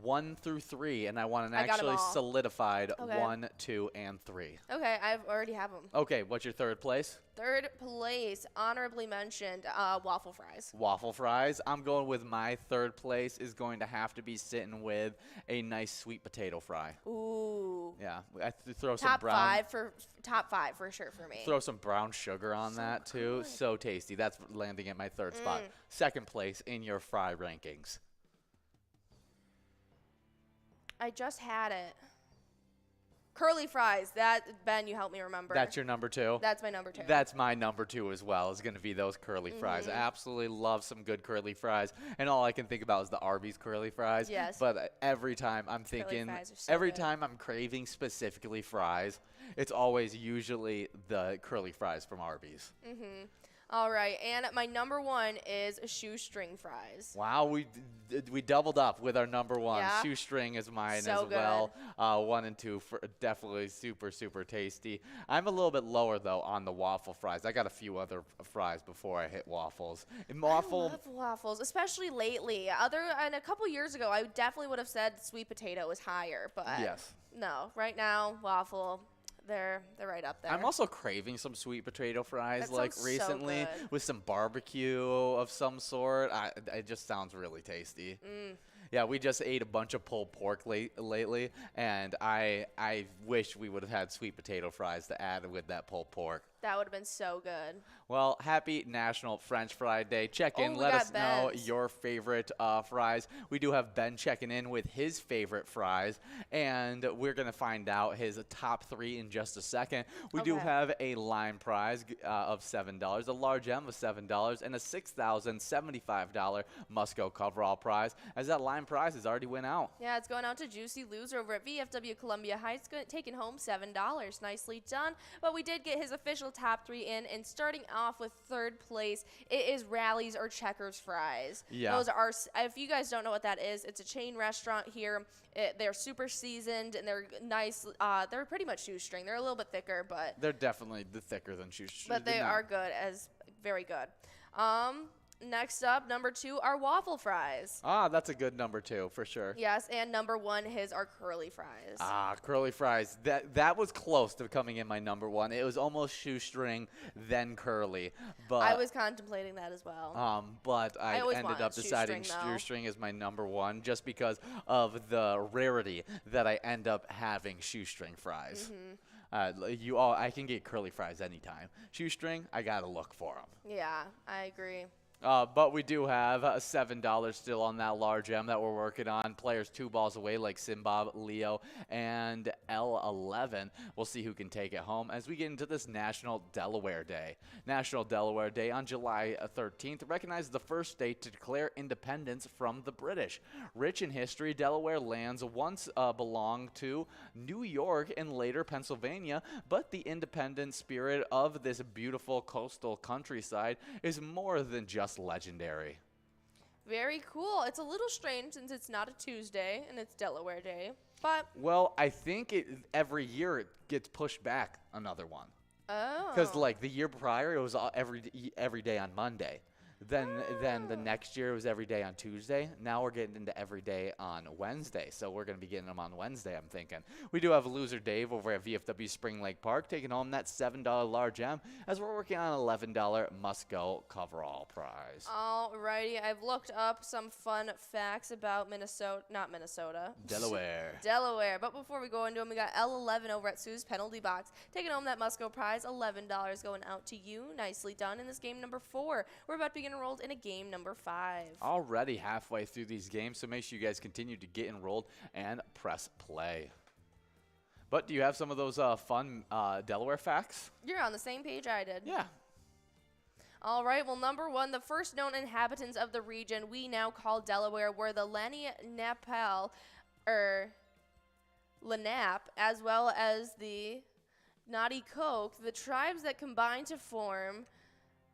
1 through 3, and I want an actually solidified 1, 2, and 3. Okay, I already have them. Okay, what's your third place? Third place, honorably mentioned, waffle fries. Waffle fries. I'm going with my third place is going to have to be sitting with a nice sweet potato fry. Ooh. Yeah, I throw some brown. Top five for sure for me. Throw some brown sugar on that too. Good. So tasty. That's landing at my third spot. Second place in your fry rankings. I just had it. Curly fries. Ben, you helped me remember. That's your number 2? That's my number 2. That's my number 2 as well. Is going to be those curly fries. I absolutely love some good curly fries. And all I can think about is the Arby's curly fries. Yes. But every time I'm thinking, time I'm craving specifically fries, it's always usually the curly fries from Arby's. All right, and my number 1 is shoestring fries. Wow, we doubled up with our number 1. Yeah. Shoestring is mine So as well. 1 and 2 definitely super, super tasty. I'm a little bit lower though on the waffle fries. I got a few other fries before I hit waffles. I love waffles, especially lately. And a couple years ago, I definitely would have said sweet potato was higher, but no, right now waffle. They're right up there. I'm also craving some sweet potato fries recently so with some barbecue of some sort. It just sounds really tasty. Yeah, we just ate a bunch of pulled pork lately, and I wish we would have had sweet potato fries to add with that pulled pork. That would have been so good. Well, happy National French Fry Day. Check in. Let us know your favorite fries. We do have Ben checking in with his favorite fries, and we're going to find out his top 3 in just a second. We do have a line prize of $7, a large M of $7, and a $6,075 must-go coverall prize, as that line prize has already went out. Yeah, it's going out to Juicy Loser over at VFW Columbia Heights, taking home $7. Nicely done. But we did get his official top 3 in, and starting off with third place, it is Rallies or Checkers fries. Yeah. Those are, if you guys don't know what that is, it's a chain restaurant here. They're super seasoned and they're nice. They're pretty much shoestring. They're a little bit thicker, but they're definitely thicker than shoestring. But they are good, very good. Next up, number 2 are waffle fries. That's a good number 2 for sure. Yes, and number 1 his are curly fries. Curly fries. That was close to coming in my number 1. It was almost shoestring, then curly. But I was contemplating that as well. But I ended up deciding shoestring is my number 1 just because of the rarity that I end up having shoestring fries. I can get curly fries anytime. Shoestring, I gotta look for them. Yeah, I agree. But we do have $7 still on that large M that we're working on. Players 2 balls away like Simbob, Leo, and L11. We'll see who can take it home as we get into this National Delaware Day. National Delaware Day on July 13th recognizes the first state to declare independence from the British. Rich in history, Delaware lands once belonged to New York and later Pennsylvania, but the independent spirit of this beautiful coastal countryside is more than just legendary. Very cool. It's a little strange since it's not a Tuesday and it's Delaware Day, but well, I think every year it gets pushed back another one. Oh. Because like the year prior, it was every day on Monday. Then the next year it was every day on Tuesday. Now we're getting into every day on Wednesday. So we're going to be getting them on Wednesday, I'm thinking. We do have loser Dave over at VFW Spring Lake Park taking home that $7 large M as we're working on an $11 must-go coverall prize. Alrighty, I've looked up some fun facts about Delaware. But before we go into them, we got L11 over at Sue's Penalty Box taking home that must-go prize, $11 going out to you. Nicely done in this game number 4. We're about to begin enrolled in a game number 5. Already halfway through these games, so make sure you guys continue to get enrolled and press play. But do you have some of those fun Delaware facts? You're on the same page I did. Yeah. All right, well, number 1, the first known inhabitants of the region we now call Delaware were the Lenape, as well as the Naughtycoke, the tribes that combined to form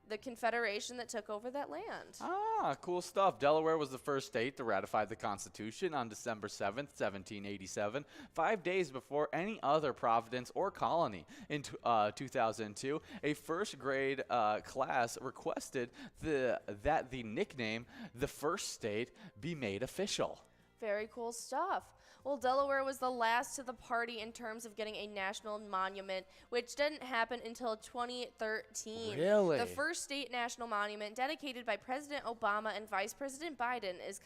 the confederation that took over that land. Ah, cool stuff. Delaware was the first state to ratify the Constitution on December 7th, 1787, 5 days before any other province or colony. In 2002, a first grade class requested that the nickname, the first state, be made official. Very cool stuff. Well, Delaware was the last to the party in terms of getting a national monument, which didn't happen until 2013. Really? The first state national monument dedicated by President Obama and Vice President Biden is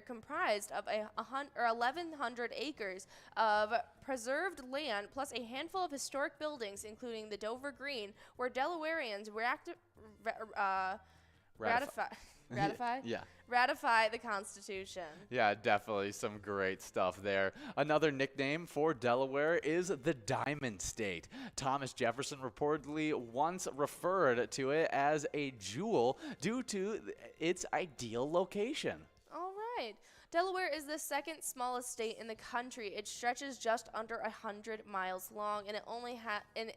comprised of 1,100 acres of preserved land plus a handful of historic buildings, including the Dover Green, where Delawareans ratify the Constitution. Yeah, definitely some great stuff there. Another nickname for Delaware is the Diamond State. Thomas Jefferson reportedly once referred to it as a jewel due to its ideal location. All right. Delaware is the second smallest state in the country. It stretches just under 100 miles long, and it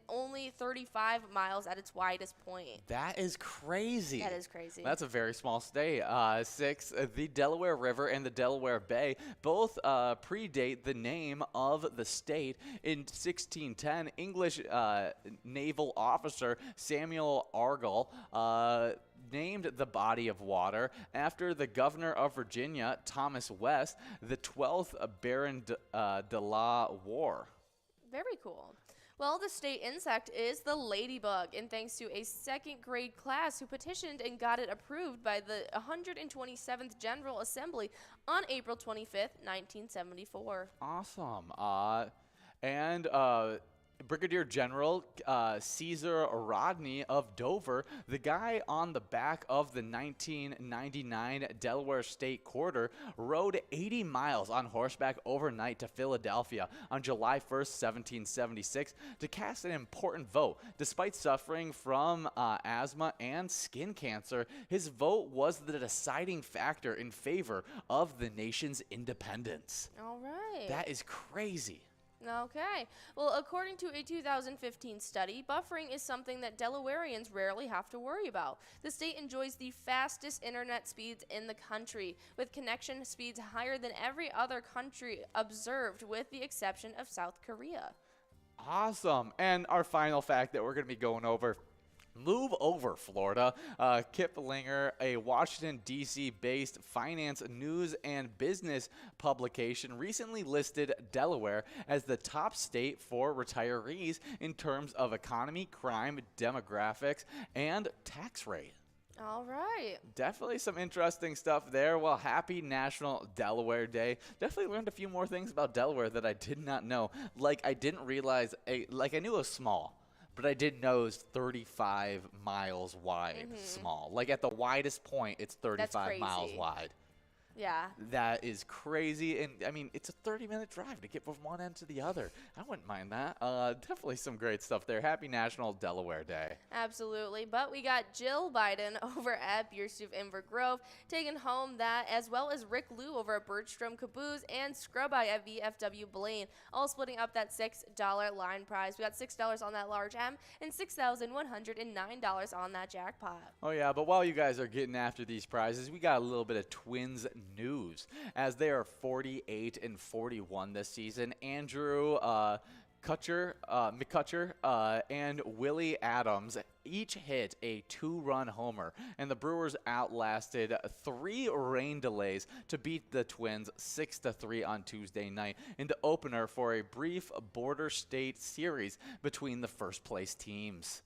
only 35 miles at its widest point. That is crazy. That is crazy. That's a very small state. 6, the Delaware River and the Delaware Bay both predate the name of the state. In 1610, English naval officer Samuel Argall named the body of water after the governor of Virginia, Thomas West, the 12th Baron de la Warr. Very cool. Well, the state insect is the ladybug, and thanks to a second grade class who petitioned and got it approved by the 127th General Assembly on April 25th, 1974. Awesome. And Brigadier General Caesar Rodney of Dover, the guy on the back of the 1999 Delaware State Quarter, rode 80 miles on horseback overnight to Philadelphia on July 1st, 1776 to cast an important vote. Despite suffering from asthma and skin cancer, his vote was the deciding factor in favor of the nation's independence. All right. That is crazy. Okay. Well, according to a 2015 study, buffering is something that Delawareans rarely have to worry about. The state enjoys the fastest internet speeds in the country, with connection speeds higher than every other country observed, with the exception of South Korea. Awesome. And our final fact that we're going to be going over. Move over, Florida. Kiplinger, a Washington, D.C. based finance, news, and business publication, recently listed Delaware as the top state for retirees in terms of economy, crime, demographics, and tax rate. All right. Definitely some interesting stuff there. Well, happy National Delaware Day. Definitely learned a few more things about Delaware that I did not know. Like, I didn't realize, I knew it was small. But I didn't know it was 35 miles wide, small. Like at the widest point, it's 35 miles wide. Yeah. That is crazy. And, I mean, it's a 30-minute drive to get from one end to the other. I wouldn't mind that. Definitely some great stuff there. Happy National Delaware Day. Absolutely. But we got Jill Biden over at Beerstoof Inver Grove taking home that, as well as Rick Lou over at Bergstrom Caboose and Scrubeye at VFW Blaine, all splitting up that $6 line prize. We got $6 on that large M and $6,109 on that jackpot. Oh, yeah. But while you guys are getting after these prizes, we got a little bit of Twins news, as they are 48-41 this season. Andrew McCutcher and Willie Adams each hit a 2-run homer, and the Brewers outlasted 3 rain delays to beat the Twins 6-3 on Tuesday night in the opener for a brief border state series between the first place teams.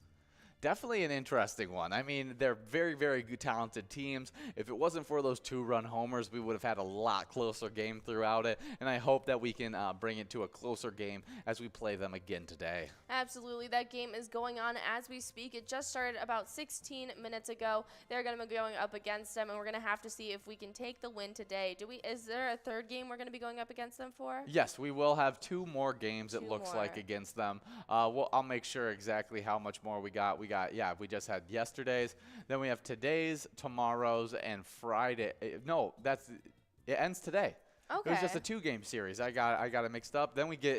definitely an interesting one. I mean, they're very, very good, talented teams. If it wasn't for those 2-run homers, we would have had a lot closer game throughout it, and I hope that we can bring it to a closer game as we play them again today. Absolutely. That game is going on as we speak. It just started about 16 minutes ago. They're going to be going up against them, and we're going to have to see if we can take the win today. Is there a third game we're going to be going up against them for? Yes, we will have 2 more games, it looks like, against them. I'll make sure exactly how much more we got. We just had yesterday's. Then we have today's, tomorrow's, and Friday. No, it ends today. Okay. It was just a 2-game series. I got it mixed up. Then we get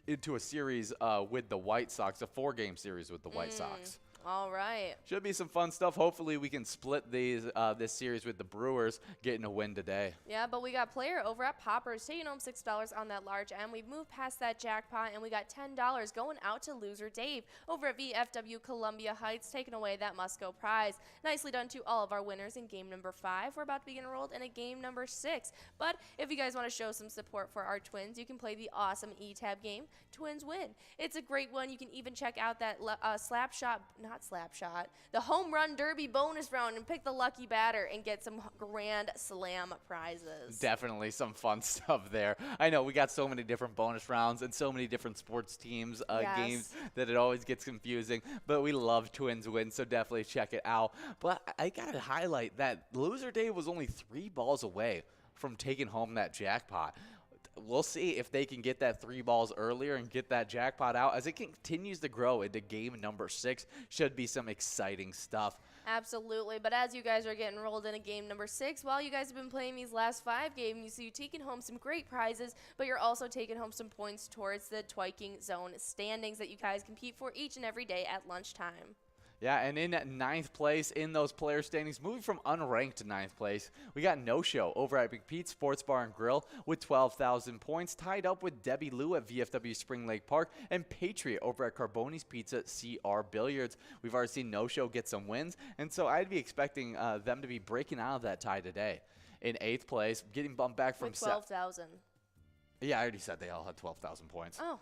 into a series with the White Sox, a 4-game series with the White Sox. All right. Should be some fun stuff. Hopefully we can split this series with the Brewers, getting a win today. Yeah, but we got player over at Poppers taking home $6 on that large M. We've moved past that jackpot, and we got $10 going out to loser Dave over at VFW Columbia Heights, taking away that must-go prize. Nicely done to all of our winners in game number 5. We're about to be enrolled in a game number 6. But if you guys want to show some support for our Twins, you can play the awesome E-Tab game, Twins Win. It's a great one. You can even check out that the home run derby bonus round and pick the lucky batter and get some grand slam prizes. Definitely some fun stuff there. I know we got so many different bonus rounds and so many different sports teams games that it always gets confusing, but we love Twins Win, so definitely check it out. But I gotta highlight that loser Dave was only 3 balls away from taking home that jackpot. We'll see if they can get that 3 balls earlier and get that jackpot out as it continues to grow into game number 6. Should be some exciting stuff. Absolutely, but as you guys are getting rolled into game number 6, while you guys have been playing these last 5 games, you're taking home some great prizes, but you're also taking home some points towards the Twiking Zone standings that you guys compete for each and every day at lunchtime. Yeah, and in 9th place in those player standings, moving from unranked to 9th place, we got No Show over at Big Pete's Sports Bar and Grill with 12,000 points, tied up with Debbie Lou at VFW Spring Lake Park and Patriot over at Carboni's Pizza CR Billiards. We've already seen No Show get some wins, and so I'd be expecting them to be breaking out of that tie today. In 8th place, getting bumped back from 12,000. Yeah, I already said they all had 12,000 points. Oh.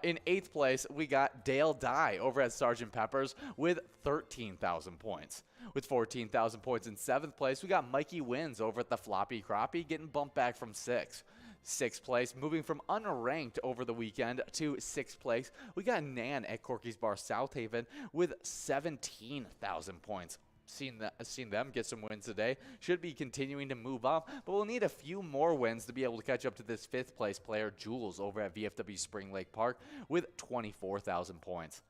In 8th place, we got Dale Dye over at Sgt. Pepper's with 13,000 points. With 14,000 points in 7th place, we got Mikey Wins over at the Floppy Crappie, getting bumped back from 6th. 6th place, moving from unranked over the weekend to 6th place, we got Nan at Corky's Bar South Haven with 17,000 points. Seen them get some wins today. Should be continuing to move up, but we'll need a few more wins to be able to catch up to this 5th place player, Jules, over at VFW Spring Lake Park with 24,000 points.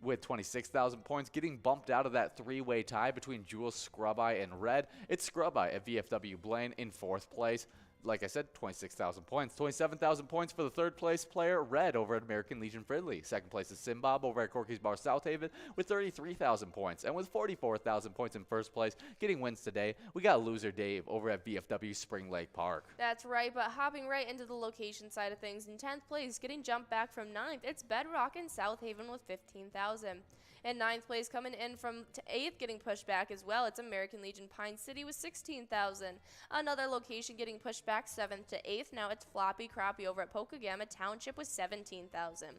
With 26,000 points, getting bumped out of that 3-way tie between Jules, Scrub Eye, and Red. It's Scrub Eye at VFW Blaine in 4th place. Like I said, 26,000 points. 27,000 points for the 3rd place player, Red, over at American Legion Fridley. 2nd place is Simbob over at Corky's Bar South Haven with 33,000 points. And with 44,000 points in 1st place, getting wins today, we got loser Dave over at VFW Spring Lake Park. That's right, but hopping right into the location side of things, in 10th place, getting jumped back from 9th, it's Bedrock in South Haven with 15,000. In 9th place, coming in from 8th, getting pushed back as well, it's American Legion Pine City with 16,000. Another location getting pushed back 7th to 8th, now it's Floppy Crappie over at Pokegama Township with 17,000.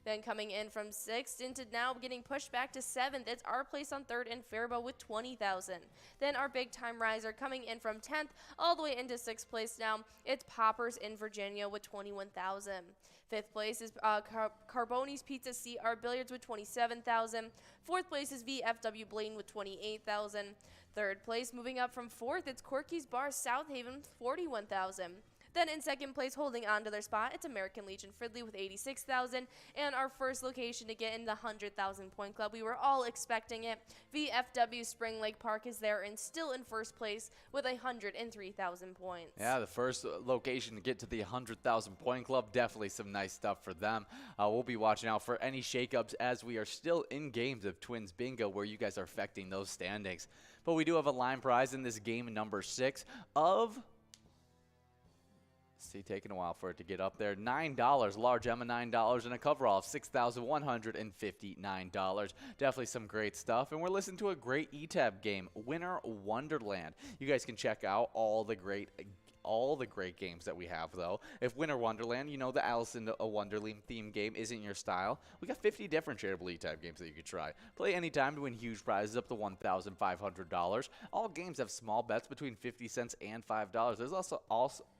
Then coming in from 6th into now getting pushed back to 7th, it's our place on 3rd and Faribault with 20,000. Then our big time riser coming in from 10th all the way into 6th place now, it's Poppers in Virginia with 21,000. 5th place is Carboni's Pizza CR Billiards with 27,000. 4th place is VFW Blaine with 28,000. 3rd place, moving up from 4th, it's Corky's Bar South Haven with 41,000. Then in 2nd place, holding on to their spot, it's American Legion Fridley with 86,000. And our first location to get in the 100,000 point club, we were all expecting it. VFW Spring Lake Park is there and still in 1st place with 103,000 points. Yeah, the first location to get to the 100,000 point club, definitely some nice stuff for them. We'll be watching out for any shakeups as we are still in games of Twins Bingo where you guys are affecting those standings. But we do have a line prize in this game number 6 of... See, taking a while for it to get up there. $9, large Emma $9, and a coverall of $6,159. Definitely some great stuff. And we're listening to a great ETAB game, Winter Wonderland. You guys can check out all the great all the great games that we have, though. If Winter Wonderland, the Alice in Wonderland theme game isn't your style, we got 50 different Charitable E-Type games that you could try. Play anytime to win huge prizes up to $1,500. All games have small bets between 50 cents and $5. There's also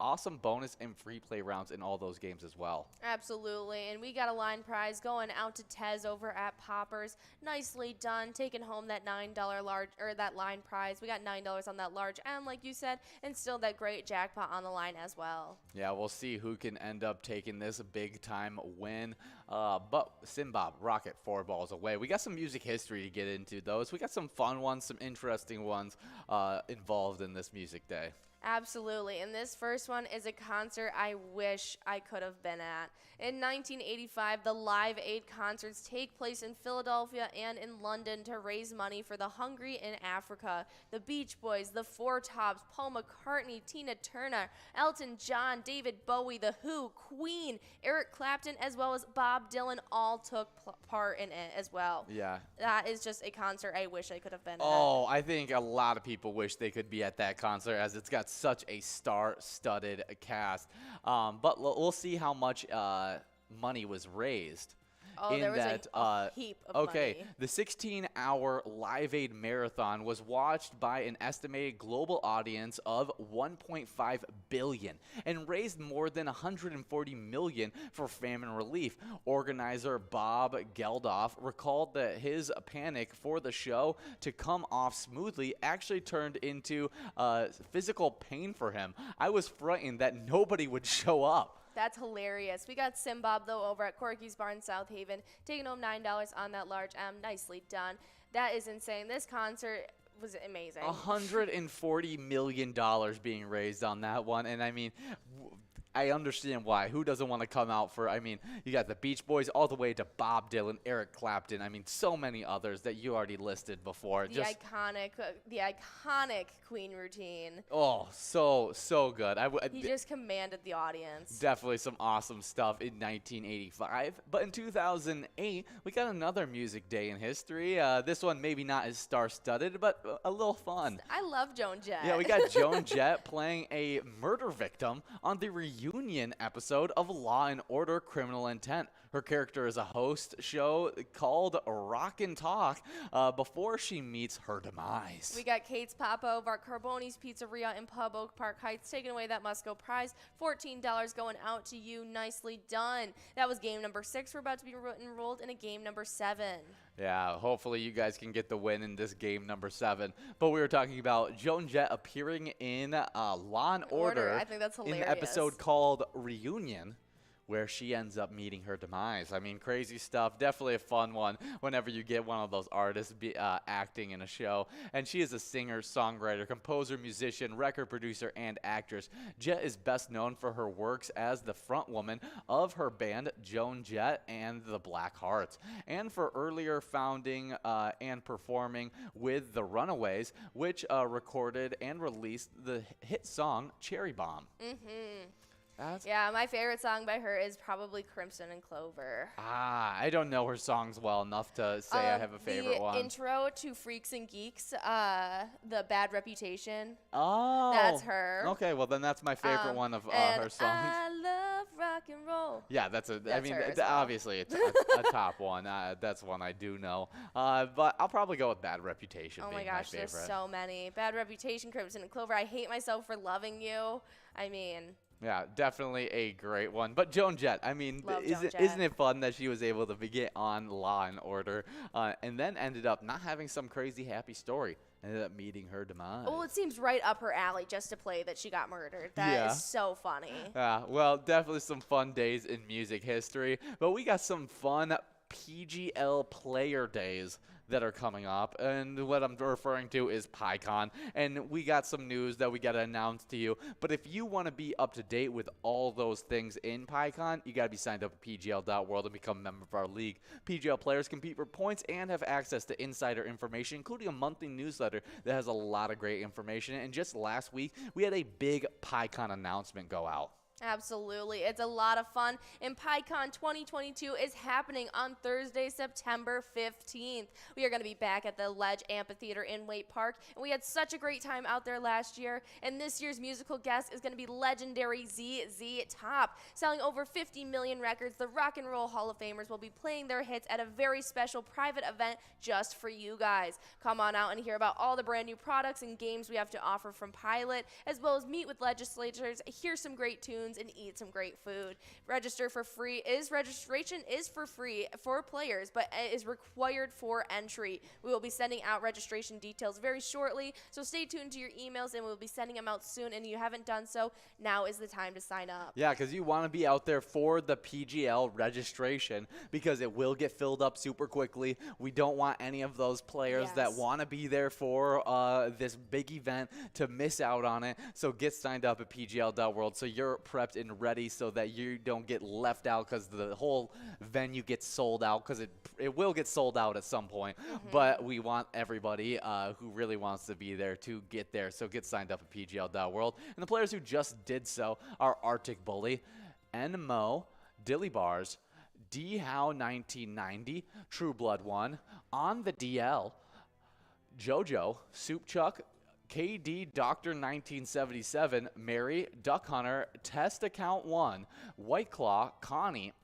awesome bonus and free play rounds in all those games as well. Absolutely, and we got a line prize going out to Tez over at Poppers. Nicely done, taking home that $9 that line prize. We got $9 on that large M, like you said, and still that great jackpot on the line as well. Yeah, we'll see who can end up taking this big time win. But Simbob, Rocket, 4 balls away. We got some music history to get into, though. So we got some fun ones, some interesting ones involved in this music day. Absolutely, and this first one is a concert I wish I could have been at. In 1985, the Live Aid concerts take place in Philadelphia and in London to raise money for the hungry in Africa. The Beach Boys, the Four Tops, Paul McCartney, Tina Turner, Elton John, David Bowie, The Who, Queen, Eric Clapton, as well as Bob Dylan all took part in it as well. Yeah. That is just a concert I wish I could have been at. Oh, I think a lot of people wish they could be at that concert, as it's got such a star-studded cast. But we'll see how much money was raised. Oh, there was a heap of money. The 16-hour Live Aid marathon was watched by an estimated global audience of 1.5 billion and raised more than 140 million for famine relief. Organizer Bob Geldof recalled that his panic for the show to come off smoothly actually turned into physical pain for him. I was frightened that nobody would show up. That's hilarious. We got Simbob, though, over at Corky's Bar in South Haven, taking home $9 on that large M. Nicely done. That is insane. This concert was amazing. $140 million being raised on that one. And, I mean, I understand why. Who doesn't want to come out for, you got the Beach Boys all the way to Bob Dylan, Eric Clapton. So many others that you already listed before. The iconic Queen routine. Oh, so good. He just commanded the audience. Definitely some awesome stuff in 1985. But in 2008, we got another music day in history. This one maybe not as star-studded, but a little fun. I love Joan Jett. Yeah, we got Joan Jett playing a murder victim on the reunion episode of Law and Order: Criminal Intent. Her character is a host show called Rock and Talk before she meets her demise. We got Kate's Papa over at Carboni's Pizzeria in Pub Oak Park Heights, taking away that Musco prize. $14 going out to you. Nicely done. That was game number 6. We're about to be enrolled in a game number 7. Yeah, hopefully you guys can get the win in this game number 7. But we were talking about Joan Jett appearing in Law and Order. I think that's hilarious. In an episode called Reunion, where she ends up meeting her demise. Crazy stuff. Definitely a fun one whenever you get one of those artists acting in a show. And she is a singer, songwriter, composer, musician, record producer, and actress. Jett is best known for her works as the frontwoman of her band, Joan Jett and the Black Hearts, and for earlier founding and performing with the Runaways, which recorded and released the hit song Cherry Bomb. Yeah, my favorite song by her is probably Crimson and Clover. I don't know her songs well enough to say I have a favorite one. The intro to Freaks and Geeks, the Bad Reputation. Oh. That's her. Okay, well then that's my favorite one of her songs. I love rock and roll. Yeah, obviously it's a top one. That's one I do know. But I'll probably go with Bad Reputation being my favorite. Oh my gosh, there's so many. Bad Reputation, Crimson and Clover, I Hate Myself for Loving You. Yeah, definitely a great one. But Joan Jett, isn't it fun that she was able to get on Law and Order and then ended up not having some crazy happy story? Ended up meeting her demise. Well, it seems right up her alley just to play that she got murdered. That is so funny. Yeah, well, definitely some fun days in music history. But we got some fun PGL player days that are coming up, and what I'm referring to is PyCon, and we got some news that we got to announce to you. But if you want to be up to date with all those things in PyCon, you got to be signed up at PGL.world and become a member of our league. PGL players compete for points and have access to insider information, including a monthly newsletter that has a lot of great information. And just last week, we had a big PyCon announcement go out. Absolutely. It's a lot of fun. And PyCon 2022 is happening on Thursday, September 15th. We are going to be back at the Ledge Amphitheater in Waite Park. And we had such a great time out there last year. And this year's musical guest is going to be legendary ZZ Top. Selling over 50 million records, the Rock and Roll Hall of Famers will be playing their hits at a very special private event just for you guys. Come on out and hear about all the brand new products and games we have to offer from Pilot, as well as meet with legislators, hear some great tunes, and eat some great food. Registration is for free for players, but it is required for entry. We will be sending out registration details very shortly, so stay tuned to your emails, and we'll be sending them out soon. And if you haven't done so, now is the time to sign up. Yeah, because you want to be out there for the PGL registration, because it will get filled up super quickly. We don't want any of those players that want to be there for this big event to miss out on it. So get signed up at pgl.world so you're prepped and ready, so that you don't get left out because the whole venue gets sold out, because it will get sold out at some point. But we want everybody who really wants to be there to get there. So get signed up at pgl.world. And the players who just did so are Arctic Bully, Nmo, Dilly Bars, D-How 1990, True Blood 1, On the DL, JoJo, Soup Chuck, KD Doctor 1977, Mary, Duck Hunter, Test Account 1, White Claw, Connie,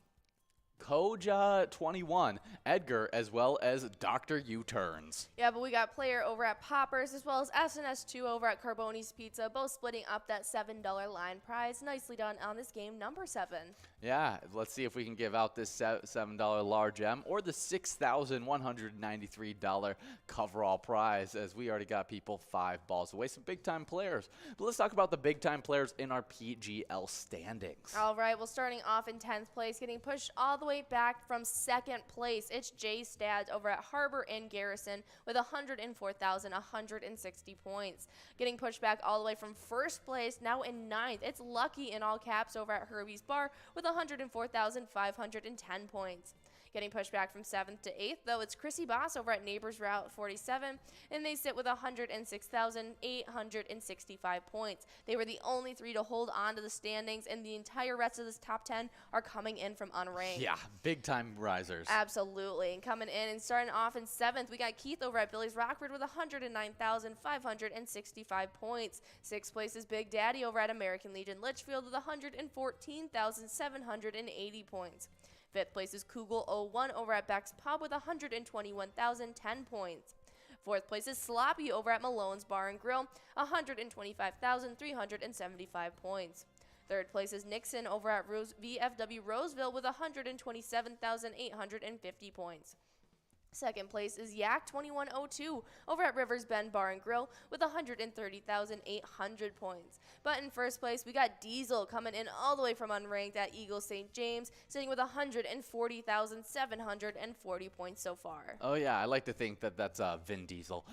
Koja 21, Edgar, as well as Dr. U-Turns. Yeah, but we got player over at Poppers, as well as SNS2 over at Carboni's Pizza, both splitting up that $7 line prize. Nicely done on this game number 7. Yeah, let's see if we can give out this $7 large M or the $6,193 coverall prize, as we already got people 5 balls away. Some big-time players. But let's talk about the big-time players in our PGL standings. All right, well, starting off in 10th place, getting pushed all the way back from 2nd place, it's Jay Stads over at Harbor and Garrison with 104,160 points. Getting pushed back all the way from 1st place, now in 9th, it's Lucky in all caps over at Herbie's Bar with 104,510 points. Getting pushed back from 7th to 8th, though, it's Chrissy Boss over at Neighbors Route 47, and they sit with 106,865 points. They were the only 3 to hold on to the standings, and the entire rest of this top 10 are coming in from unranked. Yeah, big-time risers. Absolutely. And coming in and starting off in 7th, we got Keith over at Billy's Rockford with 109,565 points. 6th place is Big Daddy over at American Legion Litchfield with 114,780 points. 5th place is Kugel01 over at Beck's Pub with 121,010 points. 4th place is Sloppy over at Malone's Bar and Grill, 125,375 points. 3rd place is Nixon over at VFW Roseville with 127,850 points. 2nd place is Yak 2102 over at Rivers Bend Bar and Grill with 130,800 points. But in 1st place, we got Diesel coming in all the way from unranked at Eagle St. James, sitting with 140,740 points so far. Oh, yeah, I like to think that that's Vin Diesel.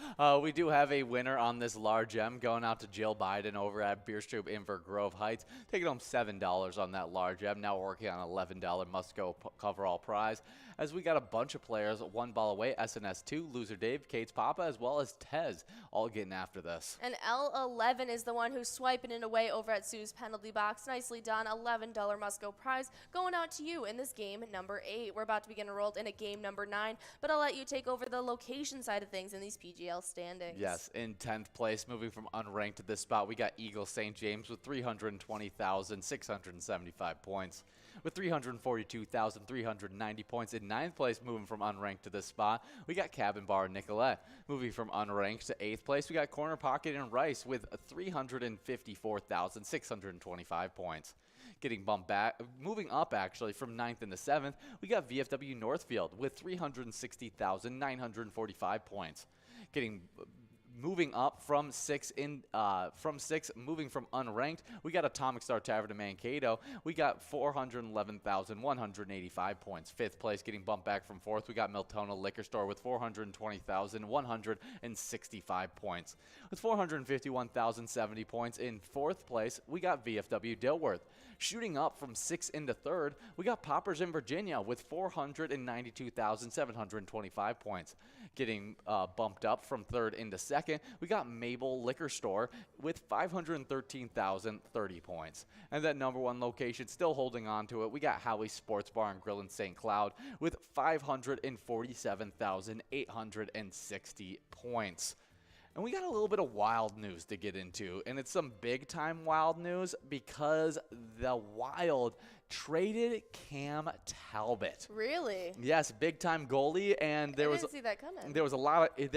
We do have a winner on this large M, going out to Jill Biden over at Beerstube Inver Grove Heights, taking home $7 on that large M. Now working on $11 must-go coverall prize, as we got a bunch of players, 1 ball away, SNS2, Loser Dave, Kate's Papa, as well as Tez, all getting after this. And L11 is the one who's swiping it away over at Sue's Penalty Box. Nicely done. $11 must-go prize going out to you in this game number 8. We're about to begin enrolled in a game number 9, but I'll let you take over the location side of things in these PGL standings. Yes, in 10th place, moving from unranked to this spot, we got Eagle St. James with 320,675 points. With 342,390 points. In 9th place, moving from unranked to this spot, we got Cabin Bar Nicolette. Moving from unranked to 8th place, we got Corner Pocket and Rice with 354,625 points. Getting bumped back, moving up actually from 9th into 7th, we got VFW Northfield with 360,945 points. Moving up from 6, moving from unranked, we got Atomic Star Tavern of Mankato. We got 411,185 points. 5th place, getting bumped back from 4th, we got Miltona Liquor Store with 420,165 points. With 451,070 points in 4th place, we got VFW Dilworth. Shooting up from 6th into 3rd, we got Poppers in Virginia with 492,725 points. Getting bumped up from 3rd into 2nd, we got Mabel Liquor Store with 513,030 points. And that number 1 location, still holding on to it, we got Howie's Sports Bar and Grill in St. Cloud with 547,860 points. And we got a little bit of wild news to get into, and it's some big-time wild news because the Wild traded Cam Talbot. Really? Yes, big-time goalie, and I didn't see that coming. There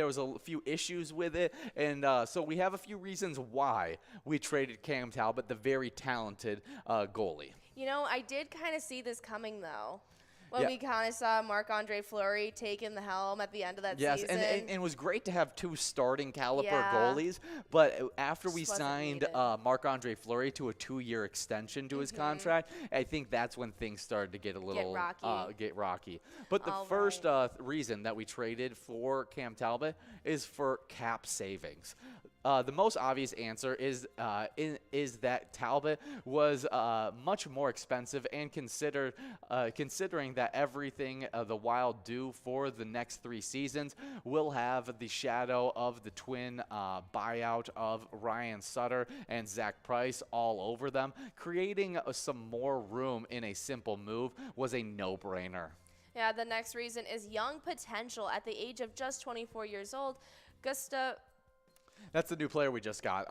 was a few issues with it, and so we have a few reasons why we traded Cam Talbot, the very talented goalie. You know, I did kind of see this coming though. When we kind of saw Marc-Andre Fleury taking the helm at the end of that season. Yes, and it was great to have 2 starting caliber goalies, but after we signed Marc-Andre Fleury to a 2-year extension to his contract, I think that's when things started to get a little rocky. But the first reason that we traded for Cam Talbot is for cap savings. The most obvious answer is that Talbot was much more expensive, and considering that everything the Wild do for the next 3 seasons will have the shadow of the twin buyout of Ryan Sutter and Zach Price all over them, creating some more room in a simple move was a no-brainer. Yeah, the next reason is young potential. At the age of just 24 years old, That's the new player we just got.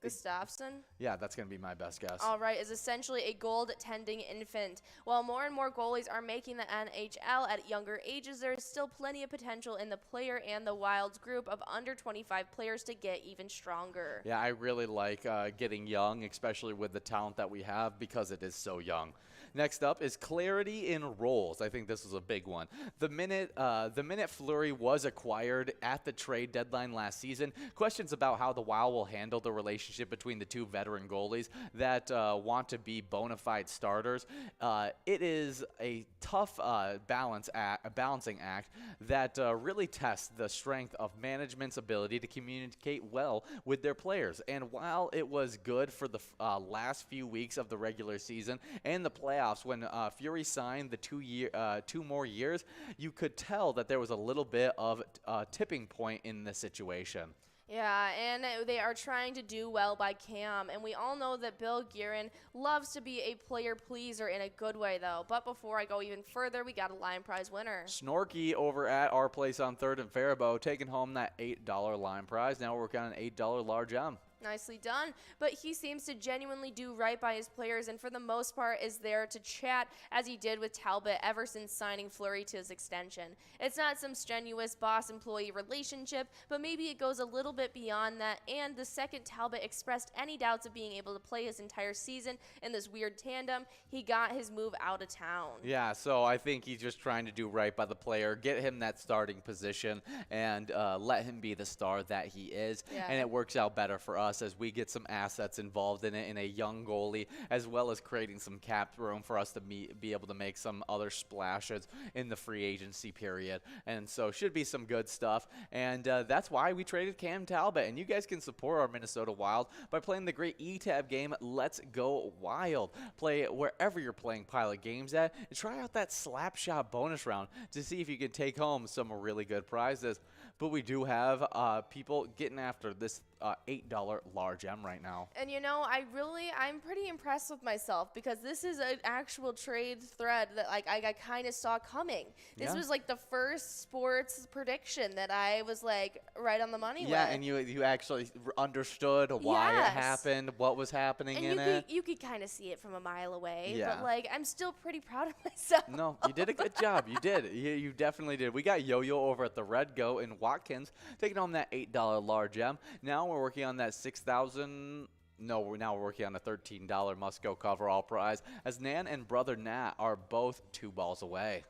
Gustafsson? Yeah, that's going to be my best guess. All right, is essentially a goal-tending infant. While more and more goalies are making the NHL at younger ages, there is still plenty of potential in the player and the Wild's group of under 25 players to get even stronger. Yeah, I really like getting young, especially with the talent that we have, because it is so young. Next up is clarity in roles. I think this is a big one. The minute Fleury was acquired at the trade deadline last season, questions about how the Wild will handle the relationship between the 2 veteran goalies that want to be bona fide starters. It is a tough balancing act that really tests the strength of management's ability to communicate well with their players. And while it was good for the last few weeks of the regular season and the playoffs, when Fleury signed the 2 more years, you could tell that there was a little bit of a tipping point in the situation. Yeah, and they are trying to do well by Cam, and we all know that Bill Guerin loves to be a player pleaser in a good way, though. But before I go even further, we got a Lion Prize winner. Snorky over at our place on 3rd and Faribault, taking home that $8 Lion Prize. Now we're working on an $8 large M. Nicely done, but he seems to genuinely do right by his players, and for the most part is there to chat as he did with Talbot ever since signing Fleury to his extension. It's not some strenuous boss-employee relationship, but maybe it goes a little bit beyond that, and the second Talbot expressed any doubts of being able to play his entire season in this weird tandem, he got his move out of town. Yeah, so I think he's just trying to do right by the player, get him that starting position, and let him be the star that he is, and it works out better for us as we get some assets involved in it, in a young goalie, as well as creating some cap room for us to be able to make some other splashes in the free agency period. And so should be some good stuff, and that's why we traded Cam Talbot. And you guys can support our Minnesota Wild by playing the great eTab game, Let's Go Wild. Play it wherever you're playing Pilot games at, and try out that slap shot bonus round to see if you can take home some really good prizes. But we do have people getting after this $8 large M right now. And you know, I'm pretty impressed with myself, because this is an actual trade thread that I kind of saw coming. This was like the first sports prediction that I was like right on the money with. Yeah, and you actually understood why it happened, what was happening in it. You could kind of see it from a mile away, but like I'm still pretty proud of myself. No, you did a good job. You did. You definitely did. We got Yo-Yo over at the Red Goat in Watkins taking home that $8 large M. Now we're working on that $6,000. No, now we're working on a $13 must-go coverall prize, as Nan and brother Nat are both 2 balls away.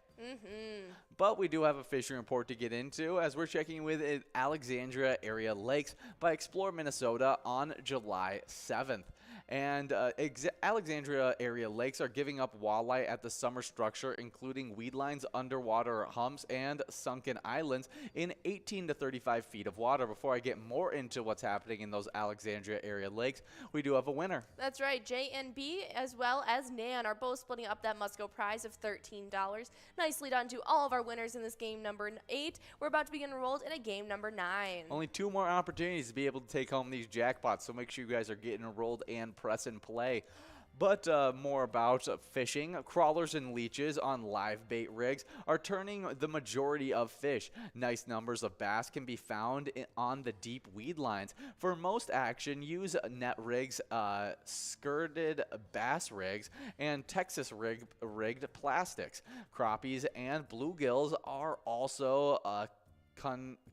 But we do have a fishing report to get into, as we're checking with Alexandria area lakes by Explore Minnesota on July 7th. And Alexandria area lakes are giving up walleye at the summer structure, including weed lines, underwater humps, and sunken islands in 18 to 35 feet of water. Before I get more into what's happening in those Alexandria area lakes, we do have a winner. That's right. JNB as well as Nan are both splitting up that Musco prize of $13. Nicely done to all of our winners in this game number 8. We're about to begin enrolled in a game number 9. Only 2 more opportunities to be able to take home these jackpots, so make sure you guys are getting enrolled and press and play. But more about fishing. Crawlers and leeches on live bait rigs are turning the majority of fish. Nice numbers of bass can be found on the deep weed lines. For most action, use net rigs, skirted bass rigs, and Texas rigged plastics. Crappies and bluegills are also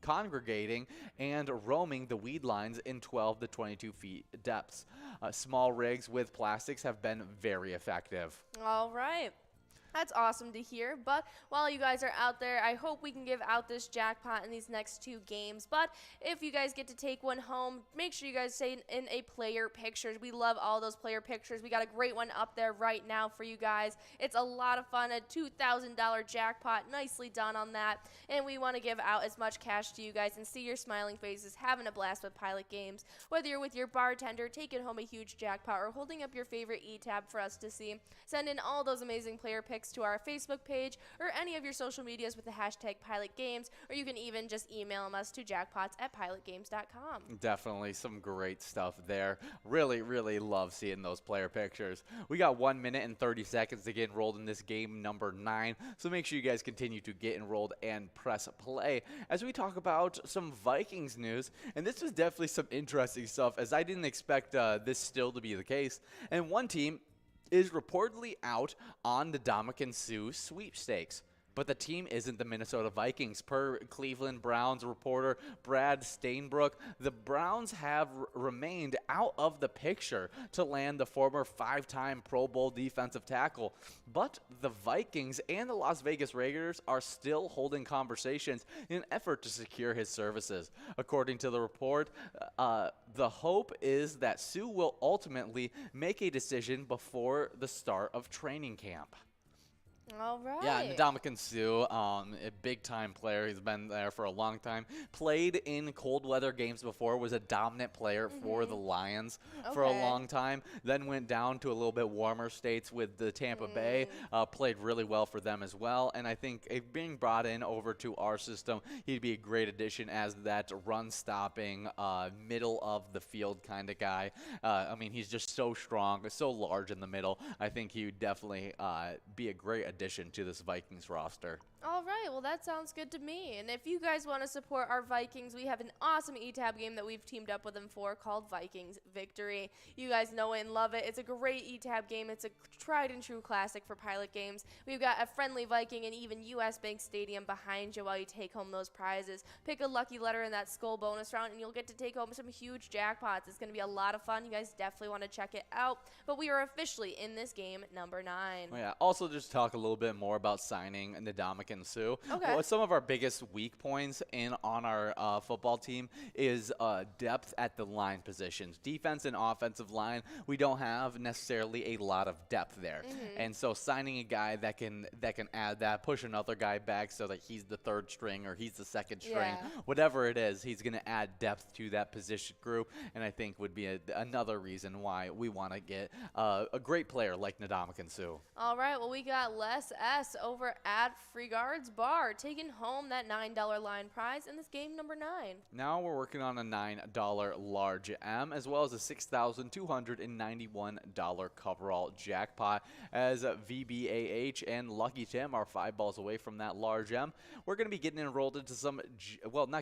congregating and roaming the weed lines in 12 to 22 feet depths. Small rigs with plastics have been very effective. All right. That's awesome to hear. But while you guys are out there, I hope we can give out this jackpot in these next 2 games. But if you guys get to take one home, make sure you guys say in a player pictures. We love all those player pictures. We got a great one up there right now for you guys. It's a lot of fun. A $2,000 jackpot. Nicely done on that. And we want to give out as much cash to you guys and see your smiling faces having a blast with Pilot Games. Whether you're with your bartender, taking home a huge jackpot, or holding up your favorite e-tab for us to see, send in all those amazing player pics to our Facebook page or any of your social medias with the hashtag Pilot Games, or you can even just email us to jackpots@pilotgames.com. Definitely some great stuff there. Really, really love seeing those player pictures. We got 1 minute and 30 seconds to get enrolled in this game number 9, so make sure you guys continue to get enrolled and press play as we talk about some Vikings news. And this was definitely some interesting stuff, as I didn't expect this still to be the case. And one team is reportedly out on the Dominican Sioux sweepstakes. But the team isn't the Minnesota Vikings. Per Cleveland Browns reporter Brad Stainbrook, the Browns have remained out of the picture to land the former 5-time Pro Bowl defensive tackle. But the Vikings and the Las Vegas Raiders are still holding conversations in an effort to secure his services. According to the report, the hope is that Sue will ultimately make a decision before the start of training camp. All right. Yeah, Ndamukong Suh, a big-time player. He's been there for a long time. Played in cold weather games before. Was a dominant player for the Lions for a long time. Then went down to a little bit warmer states with the Tampa Bay. Played really well for them as well. And I think being brought in over to our system, he'd be a great addition as that run-stopping, middle-of-the-field kind of guy. I mean, he's just so strong, so large in the middle. I think he would definitely be a great addition to this Vikings roster. All right, well, that sounds good to me. And if you guys want to support our Vikings, we have an awesome e-tab game that we've teamed up with them for called Vikings Victory. You guys know it and love it. It's a great e-tab game. It's a tried and true classic for Pilot Games. We've got a friendly Viking and even U.S. Bank Stadium behind you while you take home those prizes. Pick a lucky letter in that skull bonus round and you'll get to take home some huge jackpots. It's going to be a lot of fun. You guys definitely want to check it out. But we are officially in this game number 9. Oh, yeah. Also, just talk a little bit more about signing Ndamukong Suh. Okay. Well, some of our biggest weak points on our football team is depth at the line positions. Defense and offensive line, we don't have necessarily a lot of depth there. And so signing a guy that can add that, push another guy back so that he's the 3rd string or he's the 2nd string, whatever it is, he's going to add depth to that position group, and I think would be another reason why we want to get a great player like Ndamukong Suh. All right, well, we got Les S over at Free Guards Bar taking home that $9 line prize in this game number 9. Now we're working on a $9 large M as well as a $6,291 coverall jackpot, as VBAH and Lucky Tim are 5 balls away from that large M. We're going to be getting enrolled into some,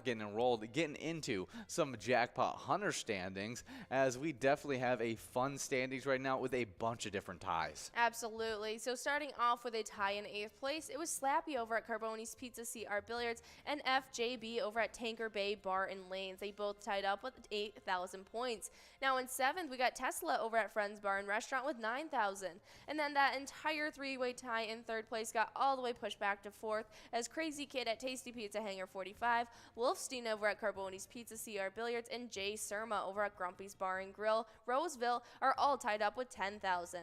getting into some jackpot hunter standings, as we definitely have a fun standings right now with a bunch of different ties. Absolutely. So starting off with a way tie in 8th place. It was Slappy over at Carboni's Pizza CR Billiards and FJB over at Tanker Bay Bar and Lanes. They both tied up with 8,000 points. Now in 7th, we got Tesla over at Friends Bar and Restaurant with 9,000. And then that entire 3-way tie in 3rd place got all the way pushed back to 4th as Crazy Kid at Tasty Pizza Hangar 45, Wolfstein over at Carboni's Pizza CR Billiards, and Jay Surma over at Grumpy's Bar and Grill, Roseville, are all tied up with 10,000.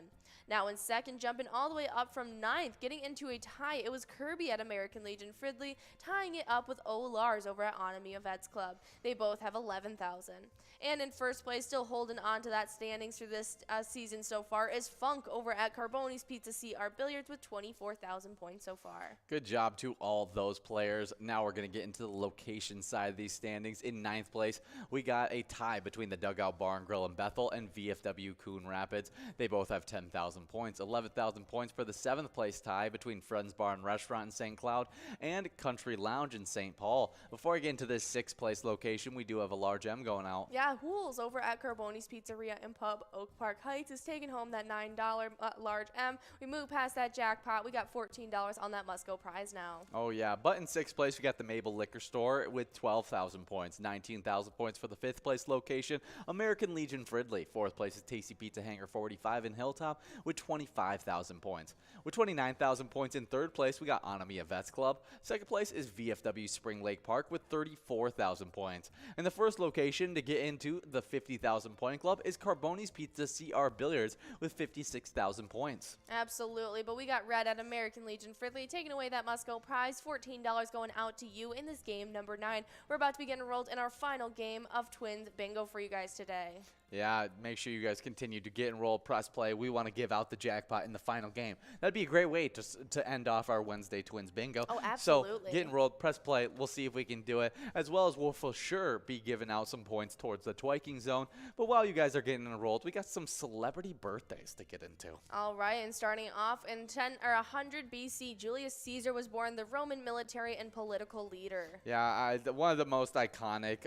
Now in 2nd, jumping all the way up from 9th, getting into a tie, it was Kirby at American Legion Fridley, tying it up with O. Lars over at Onamia Vets Club. They both have 11,000. And in 1st place, still holding on to that standings through this season so far, is Funk over at Carboni's Pizza CR Billiards with 24,000 points so far. Good job to all those players. Now we're going to get into the location side of these standings. In 9th place, we got a tie between the Dugout Bar and Grill in Bethel and VFW Coon Rapids. They both have 10,000 points. 11,000 points for the 7th place tie between Friends Bar and Restaurant in St. Cloud and Country Lounge in St. Paul. Before I get into this 6th place location, we do have a large M going out. Yeah, Hools over at Carboni's Pizzeria and Pub Oak Park Heights is taking home that $9 large M. We move past that jackpot. We got $14 on that must-go prize now. Oh, yeah. But in 6th place, we got the Mabel Liquor Store with 12,000 points. 19,000 points for the 5th place location, American Legion Fridley. 4th place is Tasty Pizza Hangar 45 in Hilltop with 25,000 points. With 29,000 points in 3rd place, we got Onamia Vets Club. 2nd place is VFW Spring Lake Park with 34,000 points. And the first location to get into the 50,000 point club is Carboni's Pizza CR Billiards with 56,000 points. Absolutely, but we got Red at American Legion Fridley taking away that must-go prize, $14 going out to you in this game number 9. We're about to be getting enrolled in our final game of Twins Bingo for you guys today. Yeah, make sure you guys continue to get enrolled, press play. We want to give out the jackpot in the final game. That'd be a great way to end off our Wednesday Twins Bingo. Oh, absolutely. So get enrolled, press play. We'll see if we can do it, as well as we'll for sure be giving out some points towards the Twiking Zone. But while you guys are getting enrolled, we got some celebrity birthdays to get into. All right, and starting off in 100 BC, Julius Caesar was born, the Roman military and political leader. Yeah, one of the most iconic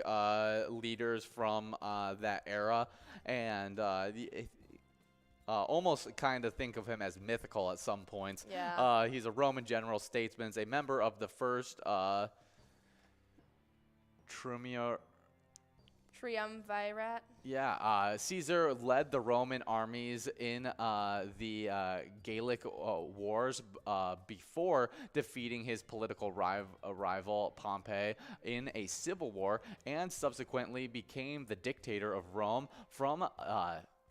leaders from that era. And almost kind of think of him as mythical at some points. Yeah. He's a Roman general statesman, a member of the first Triumvirate. Yeah, Caesar led the Roman armies in the Gallic Wars before defeating his political rival Pompey in a civil war, and subsequently became the dictator of Rome from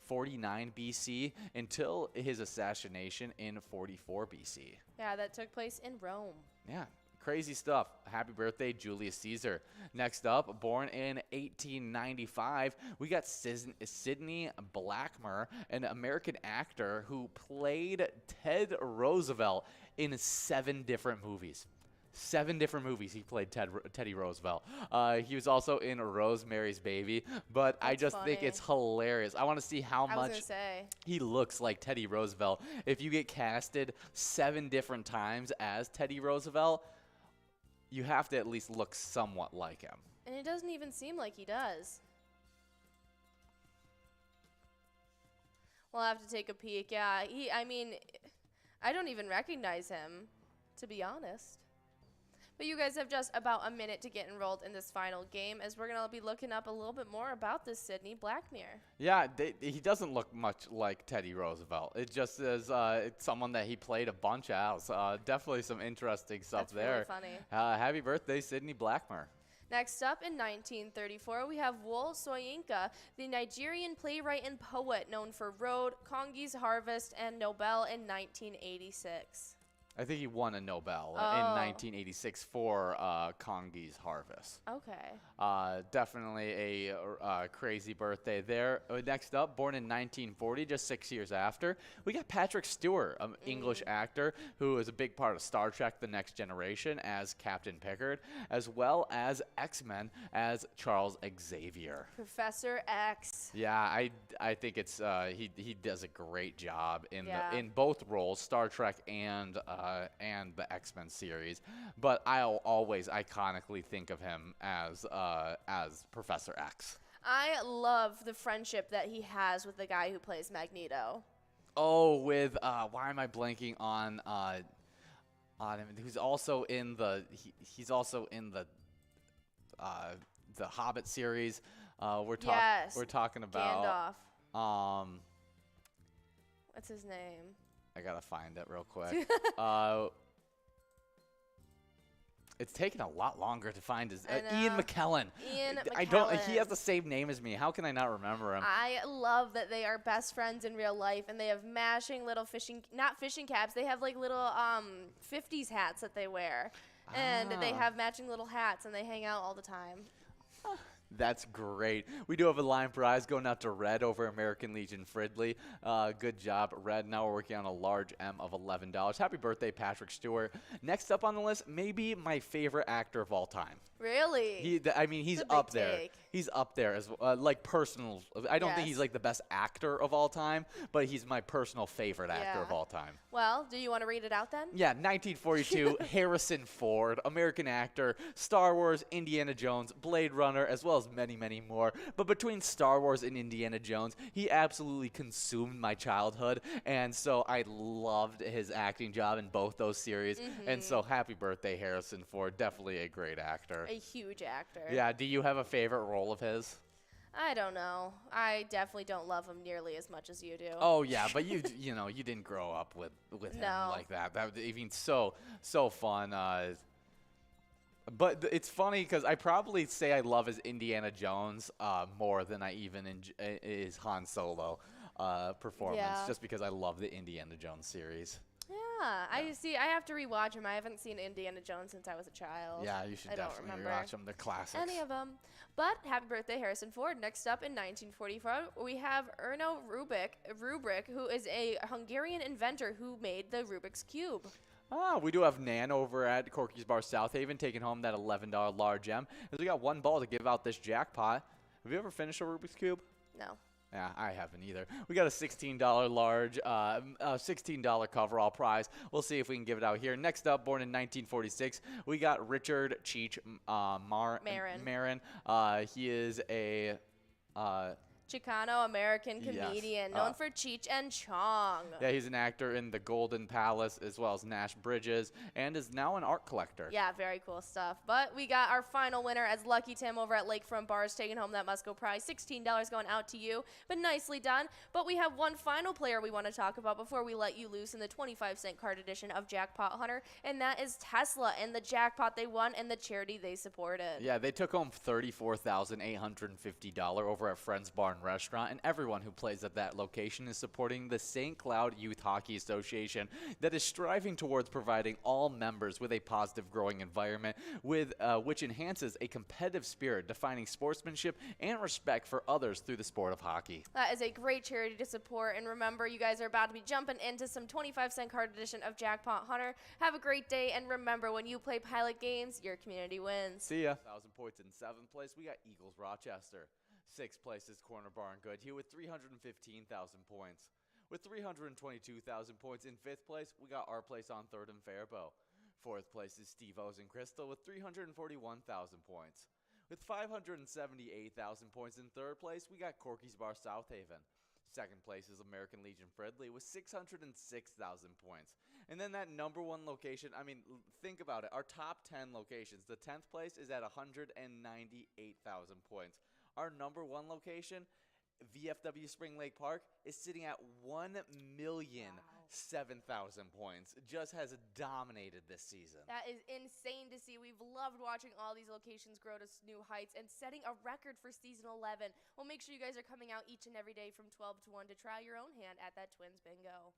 49 BC until his assassination in 44 BC. Yeah, that took place in Rome. Yeah. Crazy stuff. Happy birthday, Julius Caesar. Next up, born in 1895, we got Sidney Blackmer, an American actor who played Ted Roosevelt in 7 different movies. 7 different movies he played Teddy Roosevelt. He was also in Rosemary's Baby, but I just think it's hilarious. I want to see how much he looks like Teddy Roosevelt. If you get casted 7 different times as Teddy Roosevelt, you have to at least look somewhat like him. And it doesn't even seem like he does. We'll have to take a peek. Yeah, I mean, I don't even recognize him, to be honest. But you guys have just about a minute to get enrolled in this final game, as we're going to be looking up a little bit more about this Sidney Blackmer. Yeah, he doesn't look much like Teddy Roosevelt. It just is it's someone that he played a bunch as. Definitely some interesting stuff there. That's really funny. Happy birthday, Sidney Blackmer. Next up in 1934, we have Wole Soyinka, the Nigerian playwright and poet known for Road, Kongi's Harvest, and Nobel in 1986. I think he won a Nobel in 1986 for Kongi's Harvest. Okay. Definitely a crazy birthday there. Next up, born in 1940, just 6 years after, we got Patrick Stewart, an English actor who is a big part of Star Trek The Next Generation as Captain Pickard, as well as X-Men as Charles Xavier. Professor X. Yeah, I think it's he does a great job in both roles, Star Trek and the X-Men series, but I'll always iconically think of him as Professor X. I love the friendship that he has with the guy who plays Magneto. Oh, with why am I blanking on him? Who's also in the he's also in the Hobbit series. We're talking about Gandalf. What's his name? I gotta find it real quick. It's taking a lot longer to find his Ian McKellen. He has the same name as me. How can I not remember him? I love that they are best friends in real life, and they have matching little not fishing caps. They have like little 50s hats that they wear, and they have matching little hats, and they hang out all the time. That's great. We do have a line prize going out to Red over American Legion Fridley. Good job, Red. Now we're working on a large M of $11. Happy birthday, Patrick Stewart. Next up on the list, maybe my favorite actor of all time. Really? He's up there. He's up there as like personal. I don't think he's like the best actor of all time, but he's my personal favorite actor of all time. Well, do you want to read it out then? Yeah, 1942, Harrison Ford, American actor, Star Wars, Indiana Jones, Blade Runner, as well as many, many more. But between Star Wars and Indiana Jones, he absolutely consumed my childhood, and so I loved his acting job in both those series. And so happy birthday, Harrison Ford. Definitely a great actor. A huge actor. Yeah, do you have a favorite role of his? I don't know. I definitely don't love him nearly as much as you do. Oh yeah, but you know, you didn't grow up with him like that. That would even so fun. But it's funny because I probably say I love his Indiana Jones more than I even his Han Solo performance, just because I love the Indiana Jones series. Yeah, I have to rewatch them. I haven't seen Indiana Jones since I was a child. Yeah, you should definitely rewatch them. They're classics. Any of them. But happy birthday, Harrison Ford. Next up in 1944, we have Erno Rubrik, who is a Hungarian inventor who made the Rubik's Cube. We do have Nan over at Corky's Bar South Haven taking home that $11 large M. As we got one ball to give out this jackpot. Have you ever finished a Rubik's Cube? No. Yeah, I haven't either. We got a $16 large, $16 coverall prize. We'll see if we can give it out here. Next up, born in 1946, we got Richard Cheech Marin. He is a Chicano-American comedian known for Cheech and Chong. Yeah, he's an actor in The Golden Palace as well as Nash Bridges and is now an art collector. Yeah, very cool stuff. But we got our final winner as Lucky Tim over at Lakefront Bars taking home that Musco prize. $16 going out to you, but nicely done. But we have one final player we want to talk about before we let you loose in the 25-cent card edition of Jackpot Hunter, and that is Tesla and the jackpot they won and the charity they supported. Yeah, they took home $34,850 over at Friends Bar and Restaurant, and everyone who plays at that location is supporting the St. Cloud Youth Hockey Association that is striving towards providing all members with a positive growing environment which enhances a competitive spirit, defining sportsmanship and respect for others through the sport of hockey. That is a great charity to support, and remember, you guys are about to be jumping into some 25-cent card edition of Jackpot Hunter. Have a great day, and remember, when you play Pilot games, your community wins. See ya. 1,000 points in 7th place, we got Eagles Rochester. 6th place is Corner Bar and Good here with 315,000 points. With 322,000 points in 5th place, we got our place on 3rd and Faribault. 4th place is Steve O's and Crystal with 341,000 points. With 578,000 points in 3rd place, we got Corky's Bar South Haven. 2nd place is American Legion Fridley with 606,000 points. And then that number 1 location, I mean, think about it. Our top 10 locations, the 10th place is at 198,000 points. Our number 1 location, VFW Spring Lake Park, is sitting at 1,007,000 points. It just has dominated this season. That is insane to see. We've loved watching all these locations grow to new heights and setting a record for season 11. Well, make sure you guys are coming out each and every day from 12 to 1 to try your own hand at that Twins Bingo.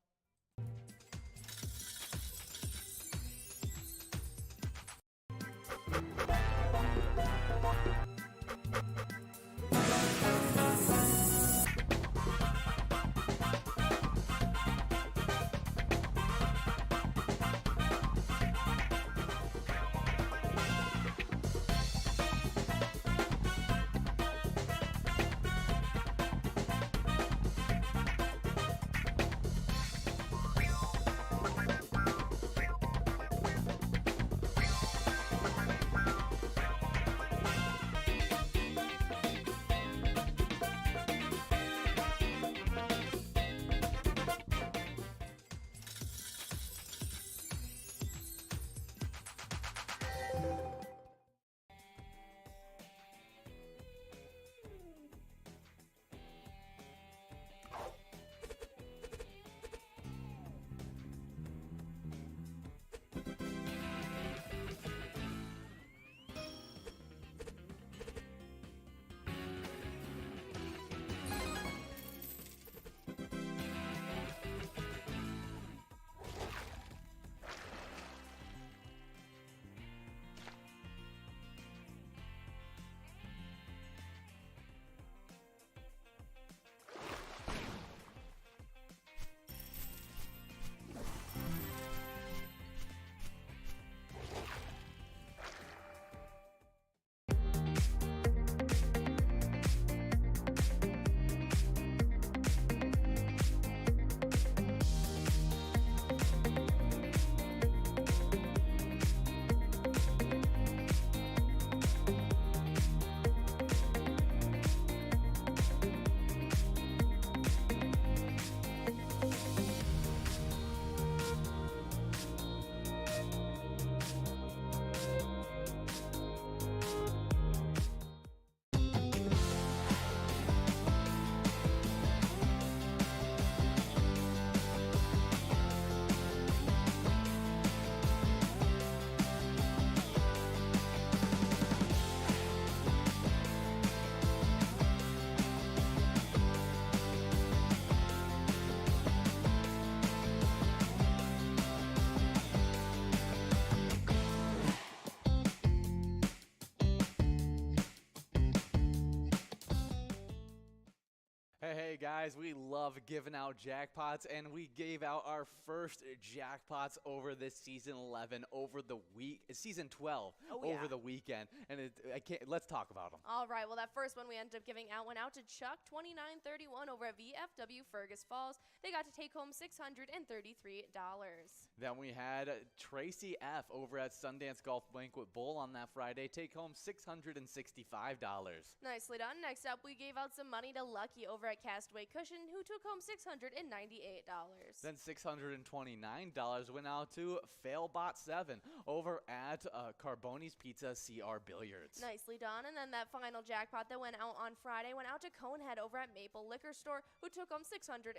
Hey guys, we love giving out jackpots, and we gave out our first jackpots over this season 11 over the season 12 over the weekend, and let's talk about them. All right, well, that first one we ended up giving out went out to Chuck 2931 over at VFW Fergus Falls. They got to take home $633. Then we had Tracy F over at Sundance Golf Banquet Bowl on that Friday take home $665. Nicely done. Next up, we gave out some money to Lucky over at Castaway Cushion, who took home $698. Then $629 went out to Failbot7 over at Carboni's Pizza CR Billiards. Nicely done. And then that final jackpot that went out on Friday went out to Conehead over at Maple Liquor Store, who took home $635.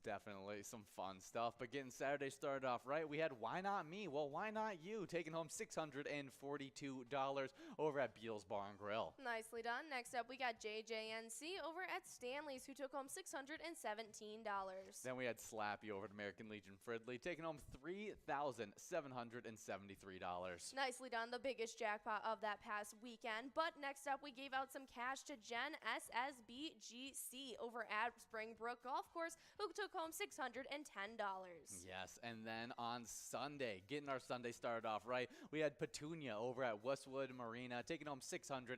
Definitely some fun stuff. But getting Saturday started off right, we had Why Not Me? Well, why not you? Taking home $642 over at Beatles Bar and Grill. Nicely done. Next up, we got JJNC over at Stanley's, who took home $617. Then we had Slappy over at American Legion Fridley, taking home $3,773. Nicely done. The biggest jackpot of that past weekend. But next up, we gave out some cash to Jen SSBGC over at Springbrook Golf Course, who took home $610. Yes, and then on Sunday, getting our Sunday started off right, we had Petunia over at Westwood Marina, taking home $615.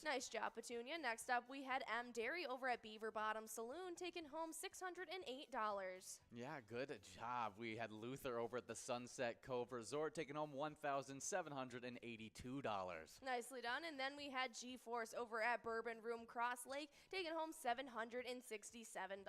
Nice job, Petunia. Next up, we had M. Dairy over at Beaver Bottom Saloon, taking home $608. Yeah, good job. We had Luther over at the Sunset Cove Resort, taking home $1,782. Nicely done. And then we had G-Force over at Bourbon Room Cross Lake, taking home $767.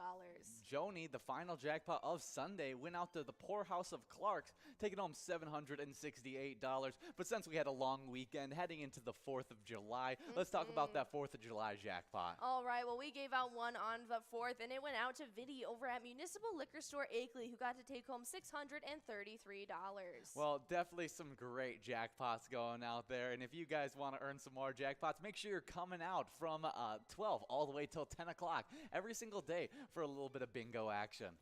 Joni, the final jackpot of Sunday, went out to the Poorhouse of Clark's, taking home $768. But since we had a long weekend heading into the 4th of July, let's talk about that 4th of July jackpot. All right, well, we gave out one on the 4th, and it went out to Vinny over at Municipal Liquor Store Akeley, who got to take home $633. Well, definitely some great jackpots going out there, and if you guys want to earn some more jackpots, make sure you're coming out from 12 all the way till 10 o'clock every single day for a little bit of bingo action.